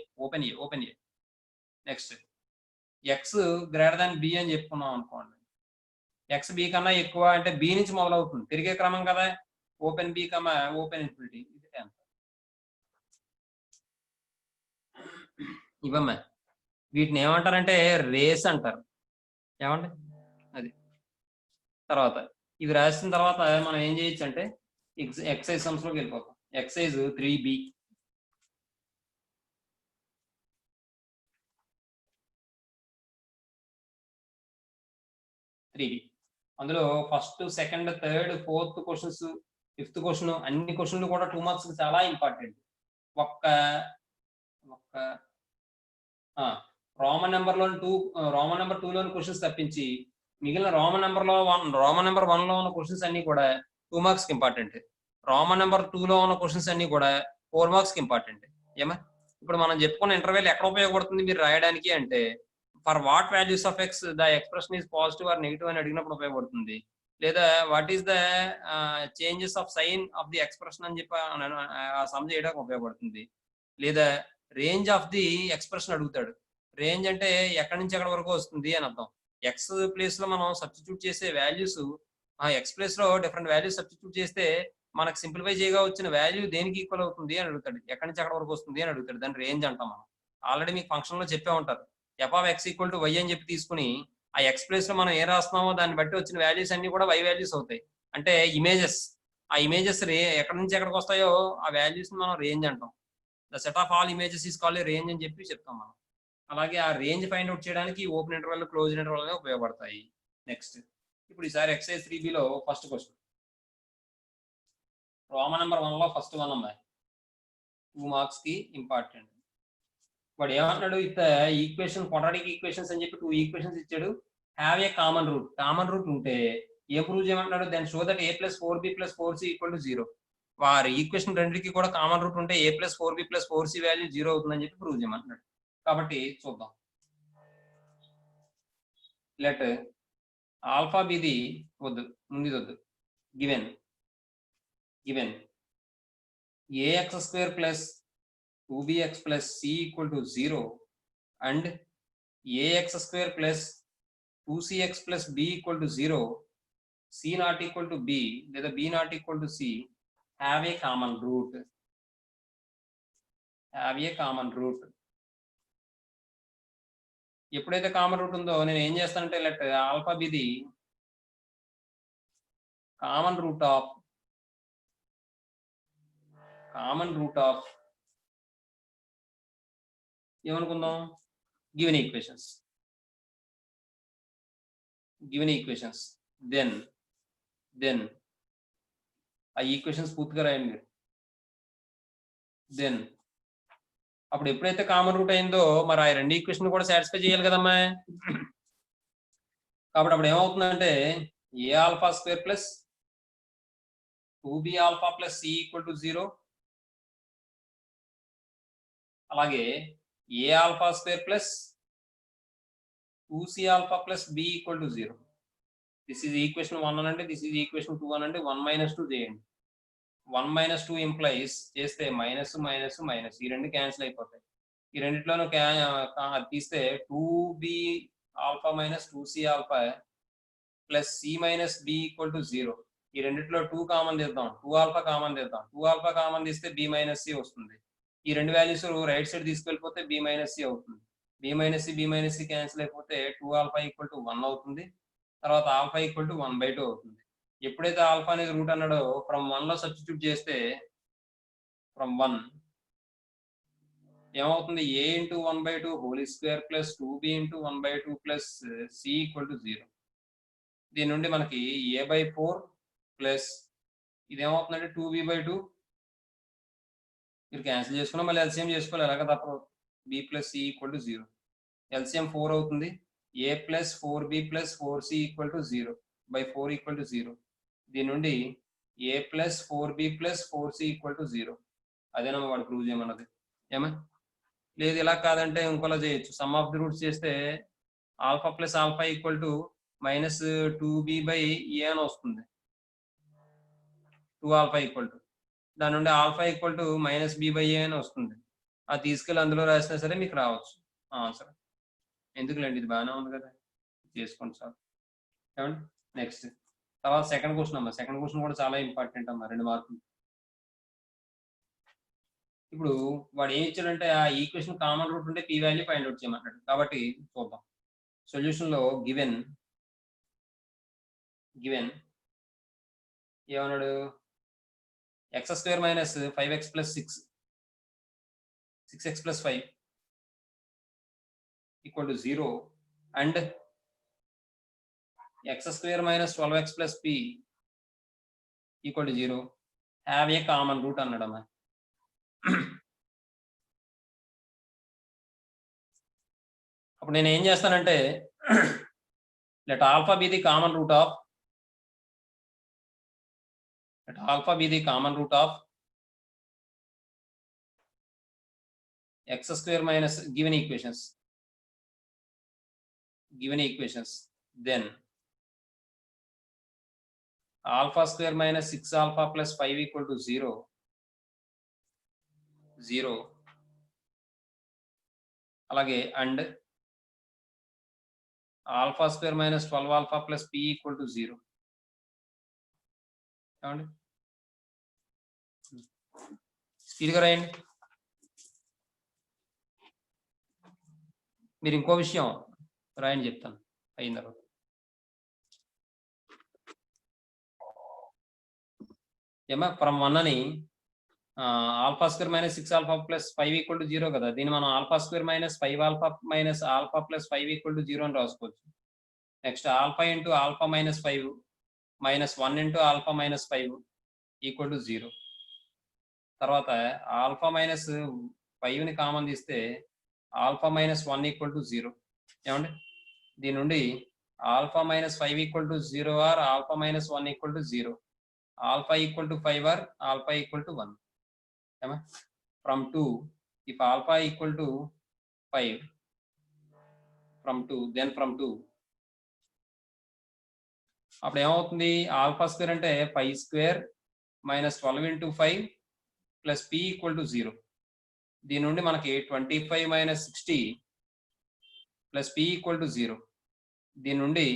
Next x greater than b అని చెప్పుకున్నాం అనుకోండి, ఎక్స్ బి కన్నా ఎక్కువ అంటే బి నుంచి మొదలవుతుంది, పెరిగే క్రమం కదా, ఓపెన్ బి కమా ఓపెన్ ఇన్ఫినిటీ. ఇది 10. ఇవమ్మా వీటిని ఏమంటారంటే రేస్ అంటారు. ఏమండి? అది తర్వాత ఇవి రాసిన తర్వాత మనం ఏం చేయొచ్చు అంటే ఎక్సైజ్ సమ్స్ లోకి వెళ్ళిపోతాం. Exercise 3B. అందులో first second third fourth questions fifth question అన్ని క్వశ్చన్లు కూడా 2 మార్క్స్ చాలా ఇంపార్టెంట్. ఒక్క రోమన్ నెంబర్ 2లోని క్వశ్చన్స్ తప్పించి మిగిలిన రోమన్ నెంబర్ 1లో ఉన్న క్వశ్చన్స్ అన్ని కూడా 2 మార్క్స్ ఇంపార్టెంట్. రోమన్ నెంబర్ 2లో ఉన్న క్వశ్చన్స్ అన్ని కూడా 4 మార్క్స్ ఇంపార్టెంట్. ఏమా ఇప్పుడు మనం చెప్పుకున్న ఇంటర్వెల్ ఎక్కడ ఉపయోగపడుతుంది మీరు రాయడానికి అంటే, for what values of x the expression is positive or negative అని అడిగినప్పుడు ఉపయోగపడుతుంది. లేదా what is the changes of sign of the expression అని చెప్పి సమ్ చేయడానికి ఉపయోగపడుతుంది. లేదా రేంజ్ ఆఫ్ ది ఎక్స్ప్రెషన్ అడుగుతాడు. రేంజ్ అంటే ఎక్కడి నుంచి ఎక్కడి వరకు వస్తుంది అని అర్థం. ఎక్స్ ప్లేస్ లో మనం సబ్స్టిట్యూట్ చేసే వాల్యూస్, ఆ ఎక్స్ ప్లేస్ లో డిఫరెంట్ వాల్యూస్ సబ్స్టిట్యూట్ చేస్తే మనకు సింప్లిఫై చేయగా వచ్చిన వాల్యూ దేనికి ఈక్వల్ అవుతుంది అని అడుగుతాడు. ఎక్కడి నుంచి ఎక్కడి వరకు వస్తుంది అని అడుగుతాడు. దాన్ని రేంజ్ అంటాం మనం. ఆల్రెడీ మీకు ఫంక్షన్ లో చెప్పే ఉంటారు. F of x equal to y అని చెప్పి తీసుకుని ఆ ఎక్స్ ప్లేస్ లో మనం ఏం రాస్తున్నామో దాన్ని బట్టి వచ్చిన వాల్యూస్ అన్ని కూడా వై వాల్యూస్ అవుతాయి. అంటే ఇమేజెస్, ఆ ఇమేజెస్ ఎక్కడి నుంచి ఎక్కడికి వస్తాయో ఆ వాల్యూస్ మనం రేంజ్ అంటాం. The set of all images is called range అని చెప్పి చెప్తాం మనం. అలాగే ఆ రేంజ్ ఫైండ్ అవుట్ చేయడానికి ఓపెన్ ఇంటర్వల్ క్లోజ్ ఇంటర్వల్ అనేవి ఉపయోగపడతాయి. నెక్స్ట్ ఇప్పుడు ఈసారి ఎక్సైజ్ 3Bలో ఫస్ట్ క్వశ్చన్, రోమన్ నెంబర్ 1లో ఫస్ట్ 1 అమ్మాయి 2 మార్క్స్ కి ఇంపార్టెంట్. వాడు ఏమన్నాడు, ఇత ఈక్వేషన్ క్వాడ్రాటిక్ ఈక్వేషన్స్ అని చెప్పి 2 ఈక్వేషన్స్ ఇచ్చాడు. హ్యావ్ ఏ కామన్ రూట్ ఉంటే ఏం ప్రూవ్ చేయమంటున్నాడు, then show that a + 4b + 4c = 0. వారి ఈక్వేషన్ రెండింటికి కూడా కామన్ రూట్ ఉంటే a + 4b + 4c వాల్యూ 0 అవుతుందని చెప్పి ప్రూవ్ చేయమంటున్నాడు. కాబట్టి చూద్దాం. లెట్ ఆల్ఫా బిది వద్దు, ముందు వద్దు, given ax² + 2bx + c = 0 and ax² + 2cx + b = 0, c not equal to b లేదా b not equal to c, have a common root. ఎప్పుడైతే కామన్ రూట్ ఉందో నేను ఏం చేస్తానంటే లెట్ ఆల్ఫా బిది కామన్ రూట్ ఆఫ్ ఏమనుకుందాం, గివెన్ ఈక్వేషన్స్. దెన్ ఆ equations పూర్తిగా రాయండి మీరు. దెన్ అప్పుడు ఎప్పుడైతే కామన్ రూట్ అయిందో మరి ఆ రెండు ఈక్వేషన్ కూడా సాటిస్ఫై చేయాలి కదమ్మా. కాబట్టి అప్పుడు ఏమవుతుందంటే a alpha square plus 2b alpha plus c equal to 0, అలాగే a alpha square plus 2c alpha plus b equal to 0. This is equation 1 అనండి, దిస్ ఈజ్ ఈక్వేషన్ 2 అనండి. 1 - 2 చేయండి. 1 - 2 ఇంప్లైస్ చేస్తే మైనస్ మైనస్ మైనస్ ఈ రెండు క్యాన్సిల్ అయిపోతాయి. ఈ రెండిట్లోనూ తీస్తే 2b alpha minus 2c alpha plus c minus b equal to 0. ఈ రెండిట్లో 2 కామన్ తీద్దాం, 2 ఆల్ఫా కామన్ తీద్దాం. 2 ఆల్ఫా కామన్ తీస్తే బి మైనస్ సి వస్తుంది. ఈ రెండు వాల్యూస్ రైట్ సైడ్ తీసుకెళ్ళిపోతే బి మైనస్ సి అవుతుంది. బి మైనస్ సి క్యాన్సిల్ అయిపోతే 2 ఆల్ఫా ఈక్వల్ టు 1 అవుతుంది. తర్వాత ఆల్ఫా ఈక్వల్ టు 1/2 అవుతుంది. ఎప్పుడైతే ఆల్ఫా అనేది రూట్ అన్నాడో ఫ్రమ్ 1 లో సబ్స్టిట్యూట్ చేస్తే ఫ్రమ్ 1 ఏమవుతుంది, a into 1/2 whole square plus 2b into 1/2 plus c equal to 0. దీని నుండి మనకి a/4 ప్లస్ ఇదేమవుతుందంటే 2b/2. మీరు క్యాన్సిల్ చేసుకున్నా మళ్ళీ ఎల్సిఎం చేసుకోవాలి, ఎలాగ తప్పదు. b plus c equal to 0. LCM 4 అవుతుంది. a plus 4b plus 4c equal to 0/4 equal to 0. దీని నుండి a plus 4b plus 4c equal to 0. అదేనమ్మా వాడు ప్రూవ్ చేయమన్నది. ఏమా లేదు ఇలా కాదంటే ఇంకోలా చేయొచ్చు. సమ్ ఆఫ్ ది రూట్స్ చేస్తే alpha plus alpha equal to minus 2b/a అని వస్తుంది. 2 ఆల్ఫా ఈక్వల్ టు దాని నుండి alpha equal to minus b/a అని వస్తుంది. అది తీసుకెళ్ళి అందులో రాసినా సరే మీకు రావచ్చు ఆన్సర్. ఎందుకులేండి, ఇది బాగానే ఉంది కదా, చేసుకోండి సార్. ఏమండి నెక్స్ట్ తర్వాత సెకండ్ క్వశ్చన్ అమ్మా. సెకండ్ క్వశ్చన్ కూడా చాలా ఇంపార్టెంట్ అమ్మా, 2 మార్కులు. ఇప్పుడు వాడు ఏం ఇచ్చాడంటే ఆ ఈక్వేషన్ కామన్ రూట్ ఉంటే p వాల్యూ ఫైండ్ అవుట్ చేయమన్నాడు. కాబట్టి చూద్దాం. సొల్యూషన్ లో గివెన్ ఏమన్నాడు, x² minus 5x plus 6x plus 5 equal to 0 and x² minus 12x plus p equal to 0 have a common root అన్నాడమ్మా. అప్పుడు నేను ఏం చేస్తానంటే let alpha be the common root of x² minus given equations. Then alpha square minus 6 alpha plus 5 equal to 0. అలాగే and alpha square minus 12 alpha plus p equal to 0. ఏమండి స్పీడ్గా రాయండి. మీరు ఇంకో విషయం రాయండి, చెప్తాను అయిన తర్వాత. ఏమా ఫ్రమ్ 1 అని alpha square minus 6 alpha plus 5 equal to 0 కదా, దీన్ని మనం alpha square minus 5 alpha minus alpha plus 5 equal to 0 అని రాసుకోవచ్చు. Next alpha into alpha minus 5 minus 1 into alpha minus 5 equal to 0. తర్వాత ఆల్ఫా మైనస్ 5ని కామన్ తీస్తే alpha minus 1 equal to 0. ఏమండి దీని నుండి alpha minus 5 equal to 0 or alpha minus 1 equal to 0, alpha equal to 5 or alpha equal to 1. ఏమా from 2 if alpha equal to 5 from 2 then from 2 అప్పుడు ఏమవుతుంది, alpha square అంటే 5 square minus 12 into 5 plus p equal to 0. దీని నుండి మనకి 25 minus 60 plus p equal to 0. దీని నుండి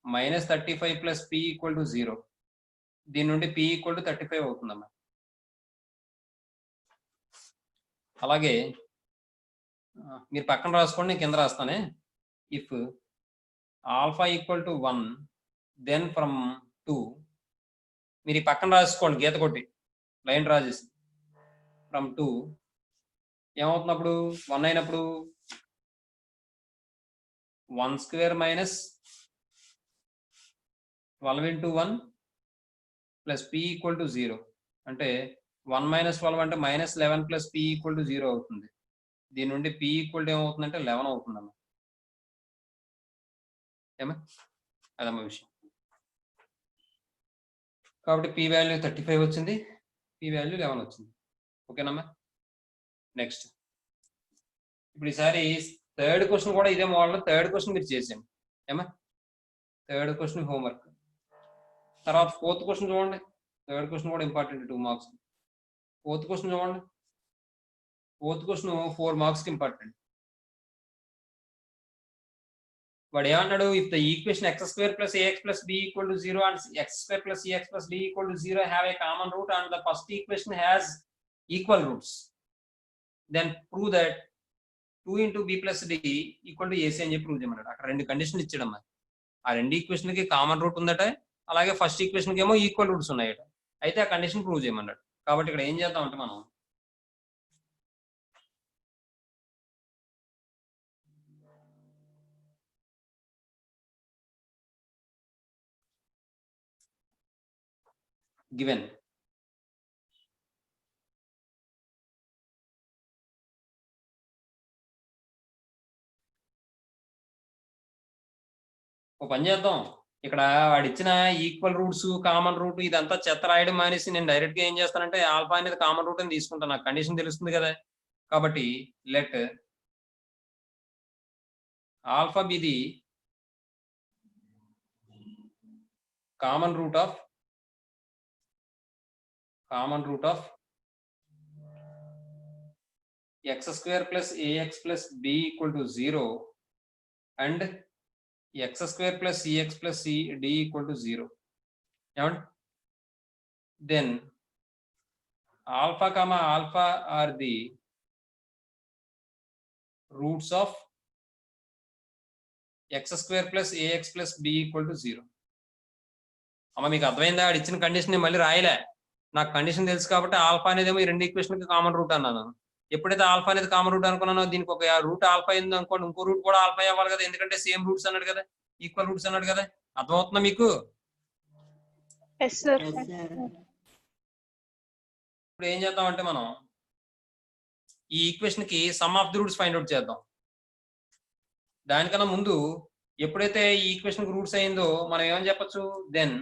minus 35 plus p equal to 0. దీని నుండి p ఈక్వల్ టు 35 అవుతుందమ్మా. అలాగే మీరు పక్కన రాసుకోండి, నేను కింద రాస్తానే. If alpha equal to 1 then from 2 మీరు ఈ పక్కన రాసుకోండి, గీత కొట్టి లైన్ డ్రా చేసి. ఫ్రమ్ 2 ఏమవుతున్నప్పుడు 1 అయినప్పుడు 1 square minus 12 into 1 plus p equal to 0 అంటే 1 మైనస్ 12 అంటే minus 11 plus p equal to 0 అవుతుంది. దీని నుండి p ఈక్వల్ టు ఏమవుతుందంటే 11 అవుతుందమ్మా. ఏమా అదమ్మా విషయం. కాబట్టి p వాల్యూ 35 వచ్చింది, p వాల్యూ 11 వచ్చింది. ఓకేనమ్మా. నెక్స్ట్ ఇప్పుడు ఈసారి థర్డ్ క్వశ్చన్ కూడా ఇదే మోడల్. థర్డ్ క్వశ్చన్ మీరు చేసాను ఏమా. Third question homework. తర్వాత ఫోర్త్ క్వశ్చన్ చూడండి. థర్డ్ క్వశ్చన్ కూడా ఇంపార్టెంట్, 2 మార్క్స్. ఫోర్త్ క్వశ్చన్ చూడండి. ఫోర్త్ క్వశ్చన్ 4 మార్క్స్ కి ఇంపార్టెంట్. వాడు ఏమన్నాడు, if the equation x² + ax + b = 0 and x² + cx + d = 0 have a common root and the first equation has equal roots, then prove that 2 × b + d = ac అని చెప్పి prove చేయమన్నాడు. అక్కడ 2 కండిషన్లు ఇచ్చాడమ్మా. ఆ 2 equation కి కామన్ రూట్ ఉందట, అలాగే first equation కి ఏమో ఈక్వల్ రూట్స్ ఉన్నాయట. అయితే ఆ కండిషన్ ప్రూవ్ చేయమన్నాడు. కాబట్టి ఇక్కడ ఏం చేద్దామంటే మనం గివెన్ ఒక పని చేద్దాం. ఇక్కడ వాడు ఇచ్చిన ఈక్వల్ రూట్స్, కామన్ రూట్ ఇదంతా చెత్త రాయడం మానేసి నేను డైరెక్ట్ గా ఏం చేస్తానంటే ఆల్ఫా అనేది కామన్ రూట్ అని తీసుకుంటాను. నాకు కండిషన్ తెలుస్తుంది కదా. కాబట్టి let alpha be the common root of x² + ax + b = 0 and x² + cx + d = 0. Then alpha comma alpha are the roots of x² + ax + b = 0. అమ్మ మీకు అర్థమైందా? ఇచ్చిన కండిషన్ మళ్ళీ రాయలే. నాకు కండిషన్ తెలుసు కాబట్టి ఆల్ఫా అనేది ఈ 2 ఈక్వేషన్ కి కామన్ రూట్ అన్నాను. ఎప్పుడైతే ఆల్ఫా అనేది కామన్ రూట్ అనుకున్నానో దీనికి ఒక రూట్ ఆల్ఫా అయింది అనుకోండి, ఇంకో రూట్ కూడా ఆల్ఫా అవ్వాలి కదా, ఎందుకంటే సేమ్ రూట్స్ అన్నాడు కదా, ఈక్వల్ రూట్స్ అన్నాడు కదా. అర్థమవుతుందా మీకు? ఇప్పుడు ఏం చేద్దామంటే మనం ఈ ఈక్వేషన్ కి some of the roots find out చేద్దాం. దానికన్నా ముందు ఎప్పుడైతే ఈ ఈక్వేషన్ కి రూట్స్ అయిందో మనం ఏమని చెప్పొచ్చు, then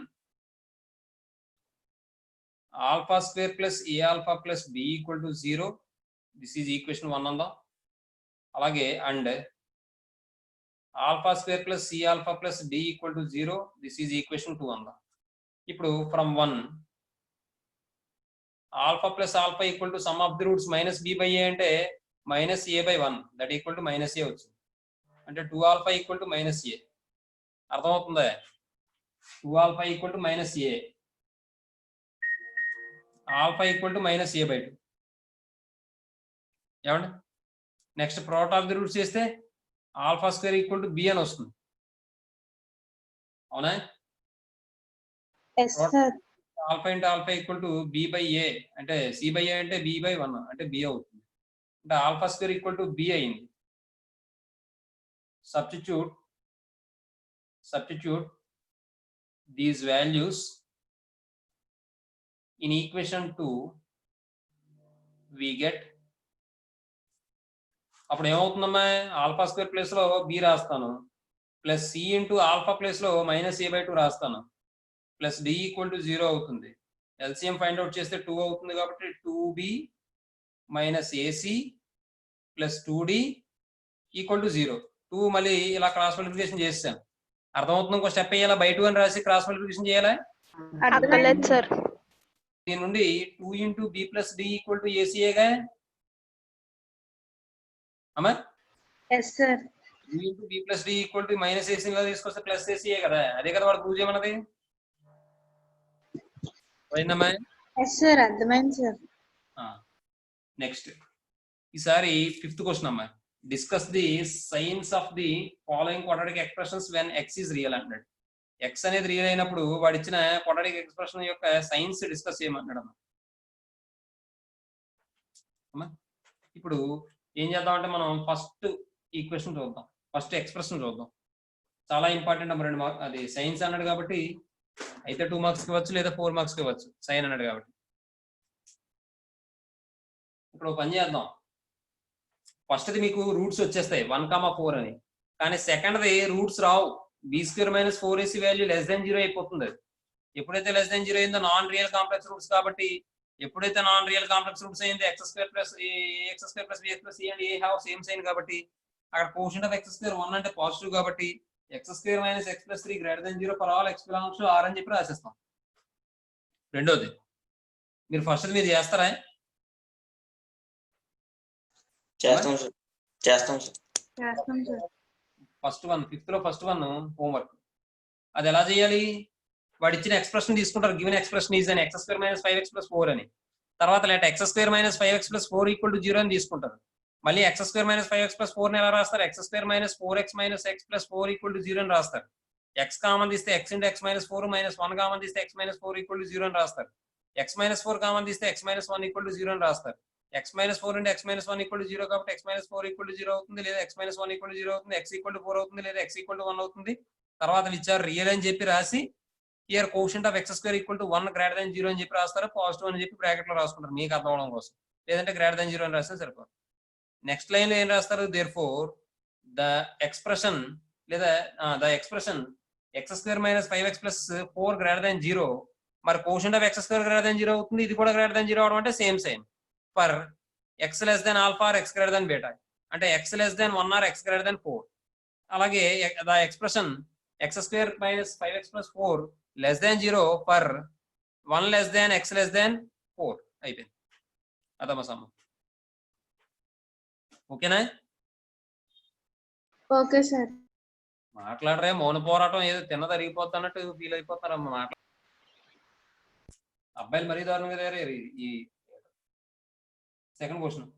α² + Aα + b = 0. This is equation 1 అందాం. అలాగే and α² + Cα + d = 0. This is equation 2 అందాం. ఇప్పుడు from 1 α + α sum of the roots -b/a అంటే -a/1 that equal to -a వచ్చింది. అంటే 2α = -a. అర్థమవుతుందా? 2α = -a, ఆల్ఫా = -a/2. ఏమండి? Next product of the roots చేస్తే α² = b అని వస్తుంది. అవునా? ఆల్ఫా × ఆల్ఫా = b/a అంటే c/a అంటే b/1 అంటే b అవుతుంది. అంటే α² = b అయింది. substitute these values in equation 2 we get, అప్పుడు ఏమవుతుందమ్మా, α² ప్లేస్ లో b రాస్తాను, ప్లస్ c × ఆల్ఫా ప్లేస్ లో -a/2 రాస్తాను, ప్లస్ d = 0 అవుతుంది. ఎల్సిఎం ఫైండ్ అవుట్ చేస్తే 2 అవుతుంది కాబట్టి 2b - ac + 2d = 0. 2 మళ్ళీ ఇలా క్రాస్ మల్టిప్లికేషన్ చేస్తాను. అర్థమవుతుంది? ఇంకో స్టెప్ వేయాలా, బై 2 అని రాసి క్రాస్ మల్టిప్లికేషన్ చేయాలా? అర్థమలేదు సార్. దీని నుండి 2 × b + d = ac గా అమ్మా. yes sir. 2 × b + d = -ac లా తీసుకొస్తే +ac కదా. అదే కదా వాడు ప్రూవ్ చేయమన్నది. అర్థమైందమ్మా? yes sir, అర్థమైంది సార్. నెక్స్ట్ ఈసారి 5th క్వశ్చన్ అమ్మా. Discuss the science of the following quadratic expressions when x is real అంటాడు. x అనేది రియల్ అయినప్పుడు వాడు ఇచ్చిన క్వాడ్రాటిక్ ఎక్స్ప్రెషన్ యొక్క సైన్స్ డిస్కస్ చేయమంటాడు అమ్మా. ఇప్పుడు ఏం చేద్దామంటే మనం ఫస్ట్ ఈక్వేషన్ చూద్దాం, ఫస్ట్ ఎక్స్ప్రెషన్ చూద్దాం. చాలా ఇంపార్టెంట్ అమ్మ, 2 మార్క్. అది సైన్స్ అన్నాడు కాబట్టి అయితే 2 మార్క్స్ ఇవ్వచ్చు లేదా 4 మార్క్స్ ఇవ్వచ్చు సైన్ అన్నాడు కాబట్టి. ఇప్పుడు పని చేద్దాం. ఫస్ట్ది మీకు రూట్స్ వచ్చేస్తాయి 1,4 అని, కానీ సెకండ్ది రూట్స్ రావు. b² - 4ac వాల్యూ <0 అయిపోతుంది. అది ఎప్పుడైతే <0 అయిందో నాన్ రియల్ కాంప్లెక్స్ రూట్స్ కాబట్టి, ఎప్పుడైతే నాన్ రియల్ కాంప్లెక్స్ రూట్స్ అయిందో x² + bx + c and a have same sign కాబట్టి అక్కడ కోషంట్ ఆఫ్ x² 1 అంటే పాజిటివ్ కాబట్టి x² - x + 3 > 0 for all x belongs to R అని చెప్పి రాసేస్తాం. రెండోది మీరు ఫస్ట్ మీరు చేస్తారా? చేస్తాం సార్. చేస్తాం సార్. ఫస్ట్ వన్ 5th లో ఫస్ట్ వన్ హోంవర్క్. అది ఎలా చేయాలి? వాడు ఇచ్చిన ఎక్స్ప్రెషన్ తీసుకుంటారు. గివెన్ ఎక్స్ప్రెషన్ ఈజ్ అని x² - 5x + 4 అని. తర్వాత లేట x² - 5x + 4 = 0 అని తీసుకుంటారు. మళ్ళీ x² - 5x + 4 ని ఎలా రాస్తారు? x² - 4x - x + 4 = 0 అని రాస్తారు. x కామన్ తీస్తే x × x - 4 -1 కామన్ తీస్తే x - 4 = 0 అని రాస్తారు. x - 4 కామన్ తీస్తే x - 1 = 0 అని రాస్తారు. x - 4 × x - 1 = 0 కాబట్టి x - 4 = 0 అవుతుంది, లేదా x - 1 = 0 అవుతుంది, x = 4 అవుతుంది, లేదా x = 1 అవుతుంది. తర్వాత ఇచ్చారు రియల్ అని చెప్పి రాసి హియర్ కోషంట్ ఆఫ్ x² = 1 > 0 అని చెప్పి రాస్తారు. పాజిటివ్ అని చెప్పి బ్రాకెట్ లో రాసుకుంటారు మీకు అర్థం అవడం కోసం. లేదంటే > 0 అని రాస్తే సరిపోతుంది. నెక్స్ట్ లైన్ లో ఏం రాస్తారు? దేర్ ఫోర్ ద ఎక్స్ప్రెషన్ లేదా ద ఎక్స్ప్రెషన్ x² - 5x + 4 > 0. మరి కోషంట్ ఆఫ్ x² > 0 అవుతుంది, ఇది కూడా > 0 అవడం అంటే same sign for x α or x β అంటే x <1 or x <4. అలాగే the expression x² - 5x + 4 <0 for 1 < x <4 అయిపోయింది. అదమ్మా సమ్మ. ఓకేనా? Okay sir. మాట్లాడరే మౌన పోరాటం ఏదో తిన్నది అరిగిపోతున్నట్టు ఫీల్ అయిపోతున్నారమ్మా. అబ్బాయిలు మరీ దారుణంగా తయారయ్యారు. ఈ second question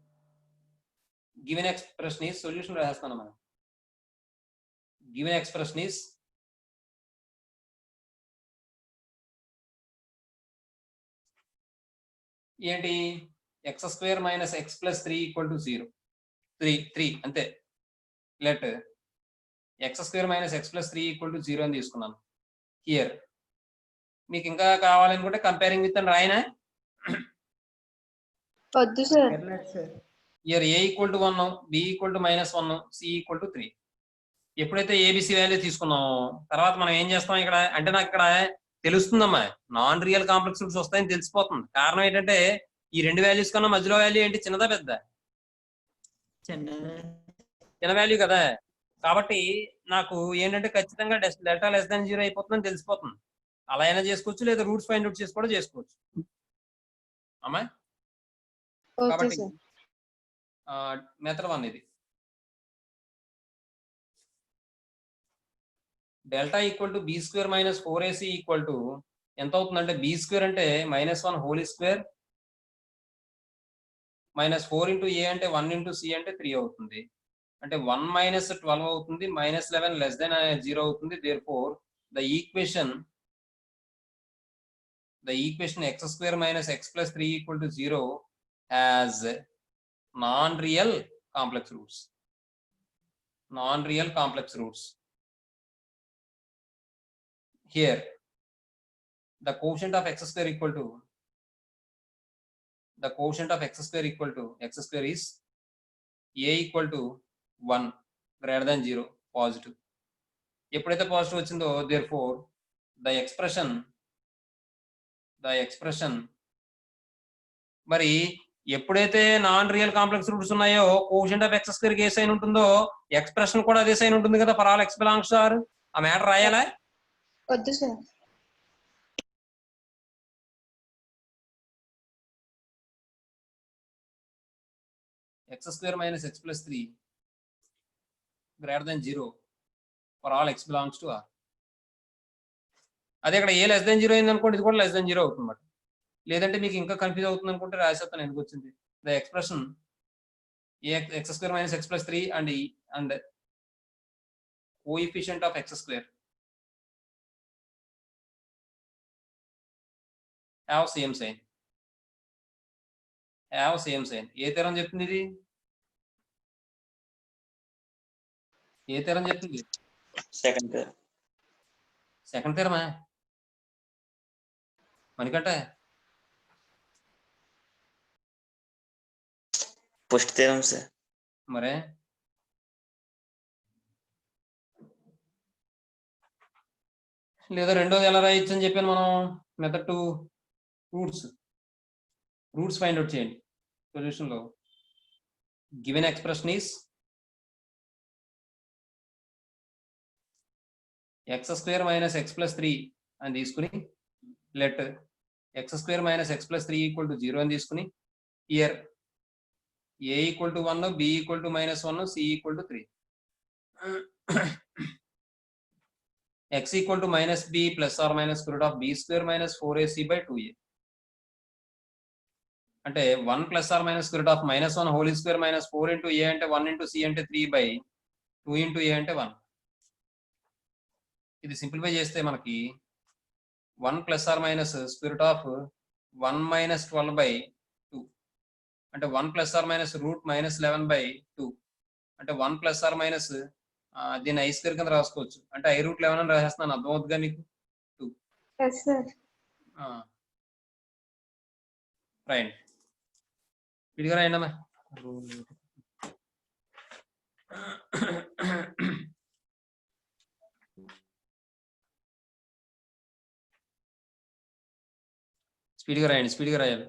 given expression is solution రాసేస్తాను మనం. గివెన్ ఎక్స్ప్రెషన్ ఈజ్ ఏంటి? x² - x + 3 = 0. 3 అంతే. లెట్ x² - x + 3 = 0 అని తీసుకున్నాను. హియర్ మీకు ఇంకా కావాలనుకుంటే కంపేరింగ్ విత్ అని రాయనా? వద్దు sir. Here a = 1, b = -1, c = 3. ఎప్పుడైతే ఏబిసి వాల్యూ తీసుకున్నామో తర్వాత మనం ఏం చేస్తాం ఇక్కడ అంటే నాకు ఇక్కడ తెలుస్తుందమ్మా నాన్ రియల్ కాంప్లెక్స్ రూట్స్ వస్తాయని తెలిసిపోతుంది. కారణం ఏంటంటే ఈ రెండు వాల్యూస్ కన్నా మధ్యలో వాల్యూ ఏంటి? చిన్నదా పెద్ద? చిన్న వాల్యూ కదా. కాబట్టి నాకు ఏంటంటే ఖచ్చితంగా డెల్టా <0 అయిపోతుందని తెలిసిపోతుంది. అలా అయినా చేసుకోవచ్చు, లేదా రూట్స్ ఫైండ్ అవుట్ చేసి కూడా చేసుకోవచ్చు అమ్మా. ఓకే కాబట్టి సార్. మెథడ్ 1 ఇది. డెల్టా = b² - 4ac ఎంత అవుతుందంటే b² అంటే -1 హోల్ స్క్వేర్ -4 × a అంటే 1 × c అంటే 3 అవుతుంది. అంటే 1 - 12 అవుతుంది, -11 <0 అవుతుంది. Therefore the equation x² - x + 3 = 0 has non-real complex roots. Non-real complex roots. Here the quotient of x² is a = 1 > 0 positive. ఎప్పుడైతే పాజిటివ్ వచ్చిందో దేర్ ఫోర్ ద ఎక్స్ప్రెషన్ మరి ఎప్పుడైతే నాన్ రియల్ కాంప్లెక్స్ రూట్స్ ఉన్నాయో కోషంట్ ఆఫ్ x² ఏ sign ఉంటుందో expression కూడా అదే sign ఉంటుంది కదా for all x belongs to R. ఆ మ్యాటర్ రాయాలా? వద్దు sir. x² - x + 3 > 0 for all x belongs to R. అదే ఇక్కడ ఏ <0 అయింది అనుకోండి, ఇది కూడా <0 అవుతుంది అన్నమాట. లేదంటే మీకు ఇంకా కన్ఫ్యూజ్ అవుతుంది అనుకుంటే రాసేస్తాను ఎందుకు వచ్చింది. The expression x² - x + 3 and coefficient of x² have same sign. ఏ తెరం చెప్తుంది ఇది? ఏ తెరం చెప్తుంది? సెకండ్ సెకండ్ తెరమా? మనకంటే ఫస్ట్ థీరం సార్. మరే లేదా రెండోది ఎలా రాయొచ్చు అని చెప్పాను మనం. మెథడ్ 2 రూట్స్ ఫైండ్ అవుట్ చేయండి సొల్యూషన్ లో. Given expression is x² minus x+3 అని తీసుకుని let x² minus x+3 equal to 0 అని తీసుకుని here a equal to 1, b equal to -1, c equal to 3. x equal to -b plus or minus b² minus 4ac by 2a. అంటే 1 plus or minus -1 whole square minus 4 into a అంటే 1 into c అంటే 3 by 2 into a అంటే 1. ఇది simplify చేస్తే మనకి 1 plus or minus √1 minus 12 by 2 అంటే 1 plus or minus √-11 by 2 అంటే 1 plus or minus దీన్ని i స్క్వేర్ కింద రాసుకోవచ్చు. అంటే i√11 అని రాసేస్తున్నాను, అర్థమవుతుందిగా మీకు? 2 Yes, sir. రైట్. విడిగా రాయండి అమ్మా. స్పీడ్గా రాయండి, స్పీడ్గా రాయాలి.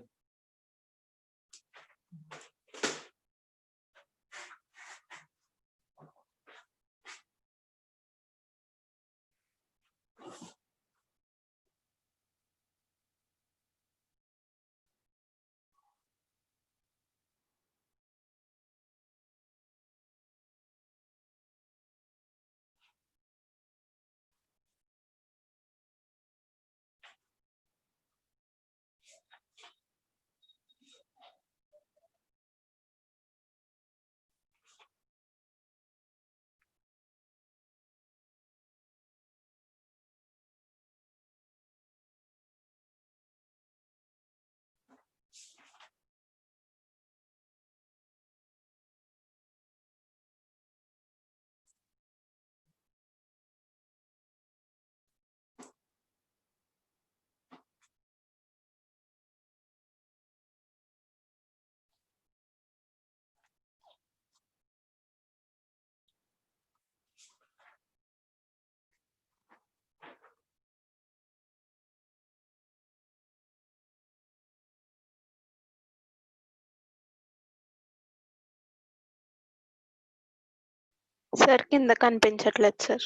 సార్ కింద కనిపించట్లేదు సార్.